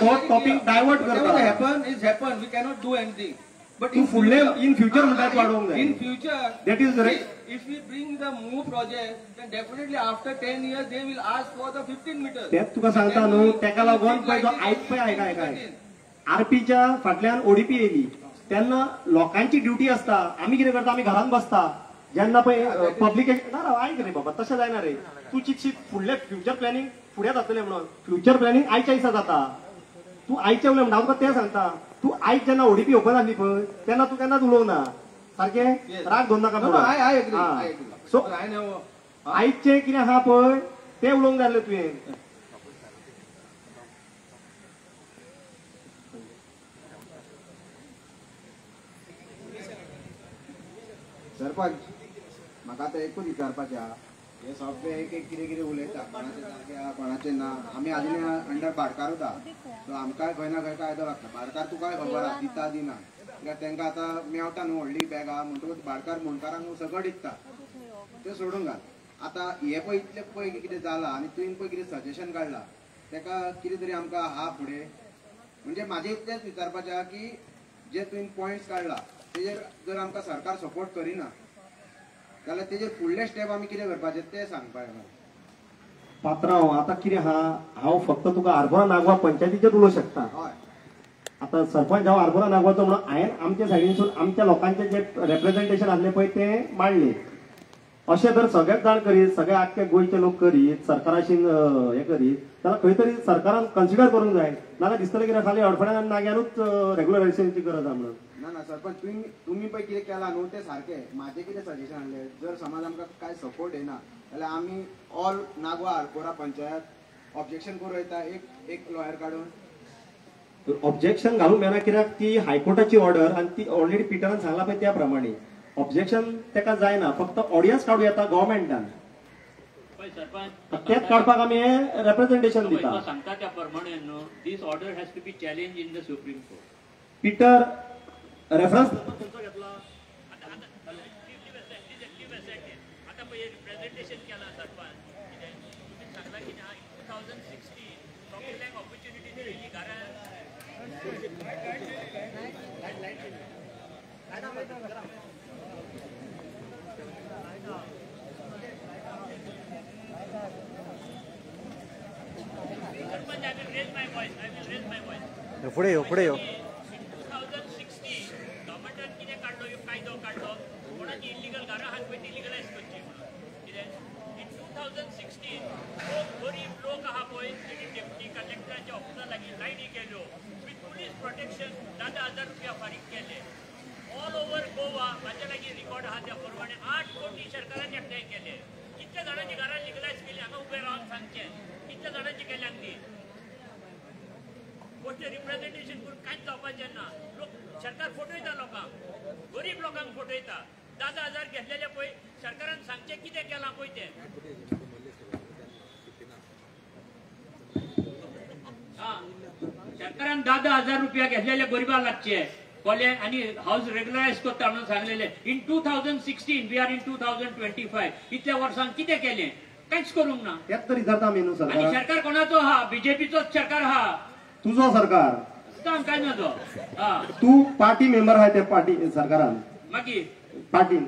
तो टॉपिक डायवर्ट करता. Whatever happen is happen. We cannot do anything. But तू फुडले in future म्हणटा वाडोवंक जाय. In future, That is right. if we bring the MOO project, then definitely after 10 years they will ask for the 15 meters. तेच तुका सांगता न्हू, तेका लागून पळय जो आयक आरपीच्या फाटल्यान ओडीपी येयली तेन्ना लोकांची ड्युटी आसता. आमी कितें करता, आमी घरान बसता. जेन्ना पळय पब्लिकेशन ना आयक रे बाबा, तशें जायना रे. तू चिंतशीत फुडले फ्युचर प्लॅनिंग फुडें जातलें म्हणून. फ्युचर प्लॅनिंग आयच्या दिसा जाता. तू आयचे उलय म्हणटा, हांव तुका तें सांगता. तू आयक जेन्ना ओडीपी ओपन जाल्ली पळय तेन्ना तू केन्नाच उलोवना. सारकें राग धरून नाका. I agree. So I know. आयचे कितें आहा पळय तें उलोवंक जाय तुवें. सरपंच, म्हाका आतां एकूच विचारपाचें आहा. हे सगळे एक एक कितें कितें उलयता, कोणाचें जाग्या कोणाचें ना. आमी आजुनी अंडर भाटकारूच आहा. सो आमकांय खंय ना खंय कायदो लागता. भाटकार तुकाय खबर आहा दिता दिना. कित्याक तांकां आतां मेवता न्हू व्हडली बॅगां म्हणटकूच भाटकार मुणकारांक सगळं दिता. तें सोडून घाल. आतां हे पळय इतलें पळय कितें जालां आनी तुवें पळय कितें सजेशन काडलां तेका कितें तरी आमकां आहा फुडें. म्हणजे म्हाजें इतलेंच विचारपाचें आहा की जे तुवें पॉयंट्स काडला तेजेर जर आमकां सरकार सपोर्ट करिना जाल्यार तेजेर फुडले स्टेप आमी कितें करपाचें तें सांगपाक जाय. पात्रांव, आतां कितें आहा, हांव फक्त तुका आरपोरा नागवा पंचायतीचेर उलोवंक शकता. हय, आतां सरपंच हांव आरपोरा नागवाचो म्हणून हांवें आमच्या सायडीनसून आमच्या लोकांचें जे रेप्रेझेंटेशन आसलें पळय तें मांडलें. अशें जर सगळेच जाण करीत, सगळे आख्खे गोंयचे लोक करीत, सरकाराशी हे करीत जाल्यार खंय तरी सरकारान कन्सिडर करूंक जाय. नाल्यार दिसतलें कितें खाली अडफड्यान आनी नाग्यानूच रेग्युलरायझेशनची गरज आहा म्हणून. ना सरपंच, तुमी पळय कितें केलां न्हू तें सारकें. म्हाजें कितें सजेशन आहलें, जर समज आमकां कांय सपोर्ट येना जाल्यार आमी ऑल नागवा आरपोरा पंचायत ऑब्जेक्शन करूं येता एक लॉयर काडून. ऑब्जेक्शन घालूंक मेळना, कित्याक ती हायकोर्टाची ऑर्डर आनी ती ऑलरेडी पिटरान सांगला पळय त्या प्रमाणे ऑब्जेक्शन तेका जायना. फक्त ऑडियन्स काडूं येता गव्हर्मेंटान. तेच काडपाक आमी हे रेप्रेझेंटेशन दिता. सांगता त्या प्रमाणे न्हू, this order has to be challenge in the supreme court. पिटर रेफरन्स रिप्रेझेंटेशन केला सरपंच तुम्ही सांगला की 2016 सगळ्यांक ऑपॉर्च्युनिटी दिली घरान. पुढे येऊ 2016 गव्हर्मेंटान कितें काढलो कायदो काढलो कोणाची इलिगल घरां आहात पळय ती लिगलायज करची म्हणून. कितें इन 2016 गरीब लोक आहा पळय डेप्युटी कलेक्टराच्या ऑफिसा लागीं लायनी केल्यो विथ पुलीस प्रोटेक्शन 10,000 रुपया फारीक केले. ऑल ओव्हर गोवा म्हाज्या लागीं रिकॉर्ड आहा त्या प्रमाणे 8 कोटी सरकारान एकठांय केले. कितल्या जाणांची घरां लिगलायज केली हांगा उबें रावन सांगचें. कितल्या जाणांची केल्यांक ती गोष्ट रिप्रेझेंटेशन करून कांयच जावपाचें ना. लोक सरकार फटयता लोकांक, गरीब लोकांक फटयता. 10,000 घेतलेले पळय सरकारान सांगचें कितें केलां पळय तें. सरकारान 10,000 रुपया घेतलेले गरिबांक लागचे कोले आनी हाऊस रेग्युलरायज करता म्हणून सांगलेले. इन 2016 वी आर इन 2025 इतल्या वर्सांक कितें केलें? कांयच करूंक ना. तेच तरी जाता मेनू आनी सरकार. सरकार कोणाचो आहा? बीजेपीचोच सरकार आहा. तुझो सरकार. काय नजो तू पार्टी मेंबर आहाय त्या पार्टी सरकारान. मागीर पार्टीन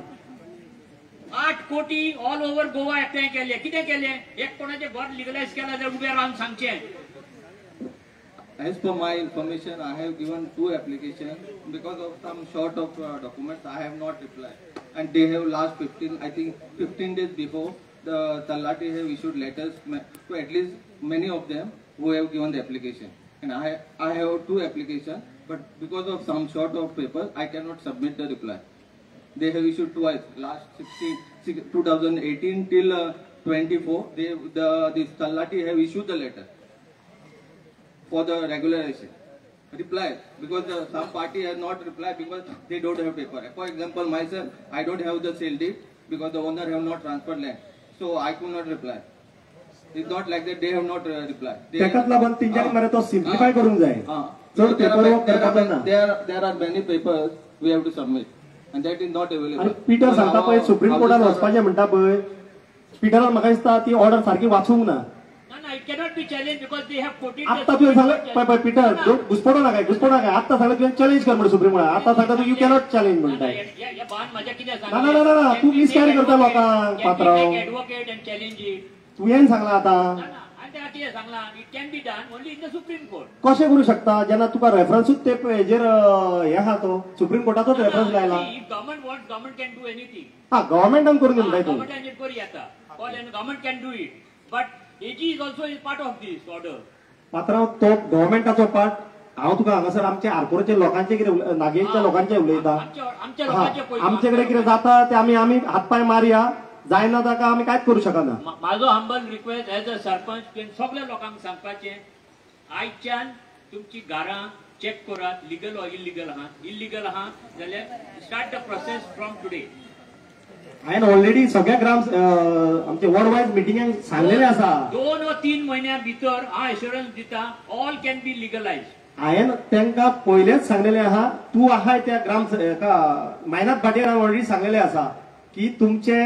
8 कोटी ऑल ओव्हर गोवा एकठांय केले. कितें केलें? एक कोणाचें घर लिगलायज केला जाल्यार उबें रावन सांगचें. As per my information, I have given 2 applications. Because of some short of documents, I have not replied. And they have last 15 days before, the Talati have issued letters to at least many of them who have given the application. And I have 2 applications, but because of some short of papers, I cannot submit the reply. They have issued twice, last 2018 till 24, this Talati have issued the letter for the regularization. Reply, because some party has not replied because they don't have paper. For example, myself, I don't have the sale deed because the owner have not transferred land. So I could not reply. It's not like that they have not replied. तेकाच लागून तिंच्यानी मरे तो simplify करूंक जाय. चड paperwork करपाक जायना. There are many papers we have to submit and that is not available. आणि पीटर सांगता पळय सुप्रीम कोर्टान वचपाचें म्हणटा पळय, पीटरान म्हाका दिसता ती ऑर्डर सारकी वाचूंक ना. No, it cannot be challenged because they have quoted. आता तुवें सांगलें पळय पिटर घुसपडो नाका आत्ता सांगलें तुवें चॅलेंज कर म्हणून सुप्रीम कोर्टाक आत्ता सांगता तू यू कॅनॉट चॅलेंज म्हणटाय या बान माझ्या कितें ना तू मिसकॅरी करता लोकांक पात्रांव एडवोकेट एंड चॅलेंज इट तुवें सांगला आतां आनी तेका कितें सांगला it can be done only in the supreme court कशें करूं शकता जेन्ना तुका रेफरन्सूच ते हेजेर हे आहा तो सुप्रीम कोर्टाचोच रेफरन्स लायला government want government can do anything हा गव्हर्मेंटान करून दिलं तू गव्हर्मेंटान करूं येता government can do it but AG is also part of this order. पात्रांव तो गव्हर्मेंटाचो पार्ट हांव तुका हांगासर आमच्या आरपोरच्या लोकांचे कितें नागेच्या लोकांचे उलयता आमचे कडेन कितें जाता ते आमी हातपाय मारया जायना ताका आमी कांयच करूं शकना म्हाजो humble request as a sarpanch सगळ्या लोकांक सांगपाचें आयच्यान तुमची घरां चेक करात लिगल वा इल्लिगल आहा जाल्यार start the process from today हांवें ऑलरेडी सगळ्या ग्राम आमचे वर्ल्ड वायड मिटिंगांक सांगलेलें आसा 2 वा 3 म्हयन्या भितर हांव एश्युरन्स दिता ऑल कॅन बी लिगलायज हांवें तांकां पयलेच सांगलेलें आहा तूं आहाय त्या ग्राम मायनाथ भाटीर हांवें ऑलरेडी सांगलेलें आसा की तुमचे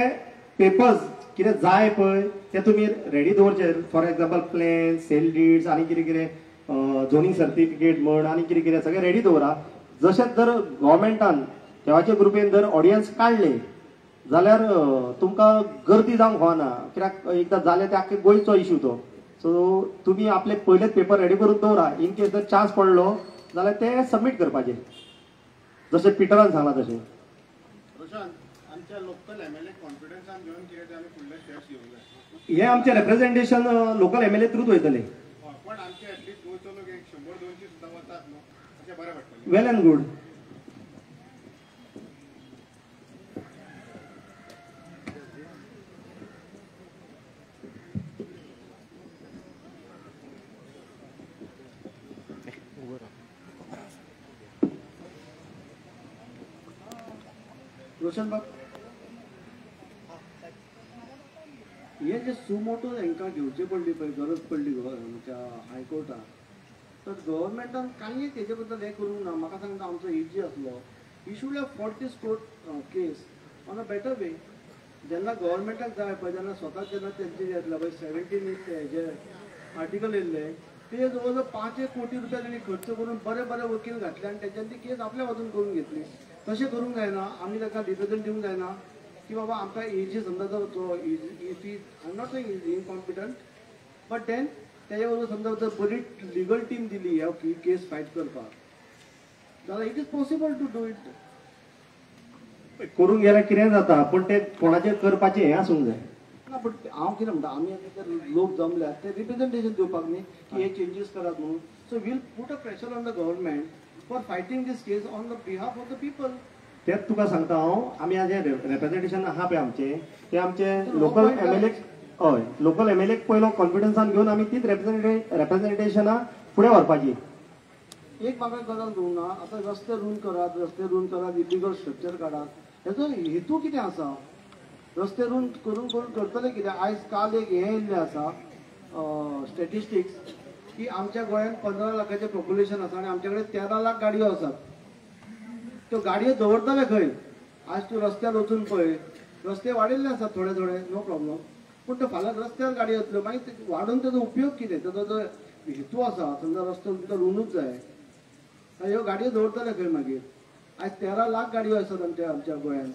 पेपर्स कितें जाय पळय ते तुमी रेडी दवरचे for example plan sale deeds आनी कितें कितें झोनींग सर्टिफिकेट म्हण आनी कितें कितें सगळें रेडी दवरा जशें जर गव्हर्मेंटान देवाच्या ग्रुपेन जर ऑडियन्स काडले जाल्यार तुमकां गर्दी जावंक होना कित्याक एकदां जालें ते आख्खे गोंयचो इश्यू तो सो तुमी आपले पयलेच पेपर रेडी करून दवरा इन केस जर चान्स पडलो जाल्यार ते सबमीट करपाचे जशें पिटरान सांगला तशें आमच्या लोकल MLA कॉन्फिडन्सान घेवन कितें ते आमी फुडले स्टेप्स घेवंक जाय हे आमचे रिप्रेझेंटेशन लोकल MLA थ्रूच वयतले पण आमचे एटलीस्ट गोंयचो लोक 100-200 सुद्दां वतात न्हू अशें बरें पडटलें वेल एंड गुड रोशन बाब हे जे सुमोटो हांकां घेवची पडली पळय गरज पडली आमच्या हायकोर्टान तर गव्हर्मेंटान कांय तेजे बद्दल हें करूंक ना म्हाका सांगता आमचो AG आसलो he should have fought this court case on a better way जेन्ना गव्हर्मेंटाक जाय पळय जेन्ना स्वताच जेन्ना तेंचे येतले पळय 17 हेजे आर्टिकल येयल्ले ते जवळ जवळ 5 कोटी रुपया त्यांनी खर्च करून बरे वकील घातले आनी तेच्यान ती केस आपल्या बाजून करून घेतली तशें करूंक जायना आमी ताका रिप्रेझेंट दिवंक जायना की बाबा आमकां AG समजा जो if I am not saying is incompetent but then तेज्या बरोबर समजा जर बरी लिगल टीम दिली ह्या केस फायट करपाक जाल्यार it is possible to do it करून गेल्यार कितें जाता पण ते कोणाचेर करपाचें हें आसूंक जाय ना बट हांव कितें म्हणटा आमी आतां लोक जमल्यात ते रिप्रेझेंटेशन दिवपाक न्ही की हे चेंजीस करात म्हणून so will put a pressure on the government for fighting this case on the behalf of the people तेच तुका सांगता हांव आमी जे रिप्रेझेंटेशन आहा पळय आमचे ते आमचे लोकल MLA हय लोकल MLA पयलो कॉन्फिडन्सान घेवन आमी तीच रिप्रेझेंटेशनां फुडें व्हरपाची एक म्हाका गजाल कळूंक ना आतां रस्ते रूंद करात इलिगल स्ट्रक्चर काडात हेचो हेतू कितें आसा रस्ते रूंद करून करतले कितें आयज काल एक हें येयल्लें आसा स्टॅटिस्टिक्स की आमच्या गोंयांत 15 लाखाचें पॉप्युलेशन आसा आनी आमचे कडेन 13 लाख गाडयो आसात त्यो गाडयो दवरतले खंय आज तूं रस्त्यार वचून पळय रस्ते वाडिल्ले आसात थोडे नो प्रॉब्लम पूण ते फाल्यां रस्त्यार गाडयो येतल्यो मागीर वाडून तेजो उपयोग कितें तेजो जो हेतू आसा समजा रस्तो तुमकां रुंदूच जाय ह्यो गाडयो दवरतले खंय मागीर आज 13 लाख गाडयो आसात आमच्या गोंयांत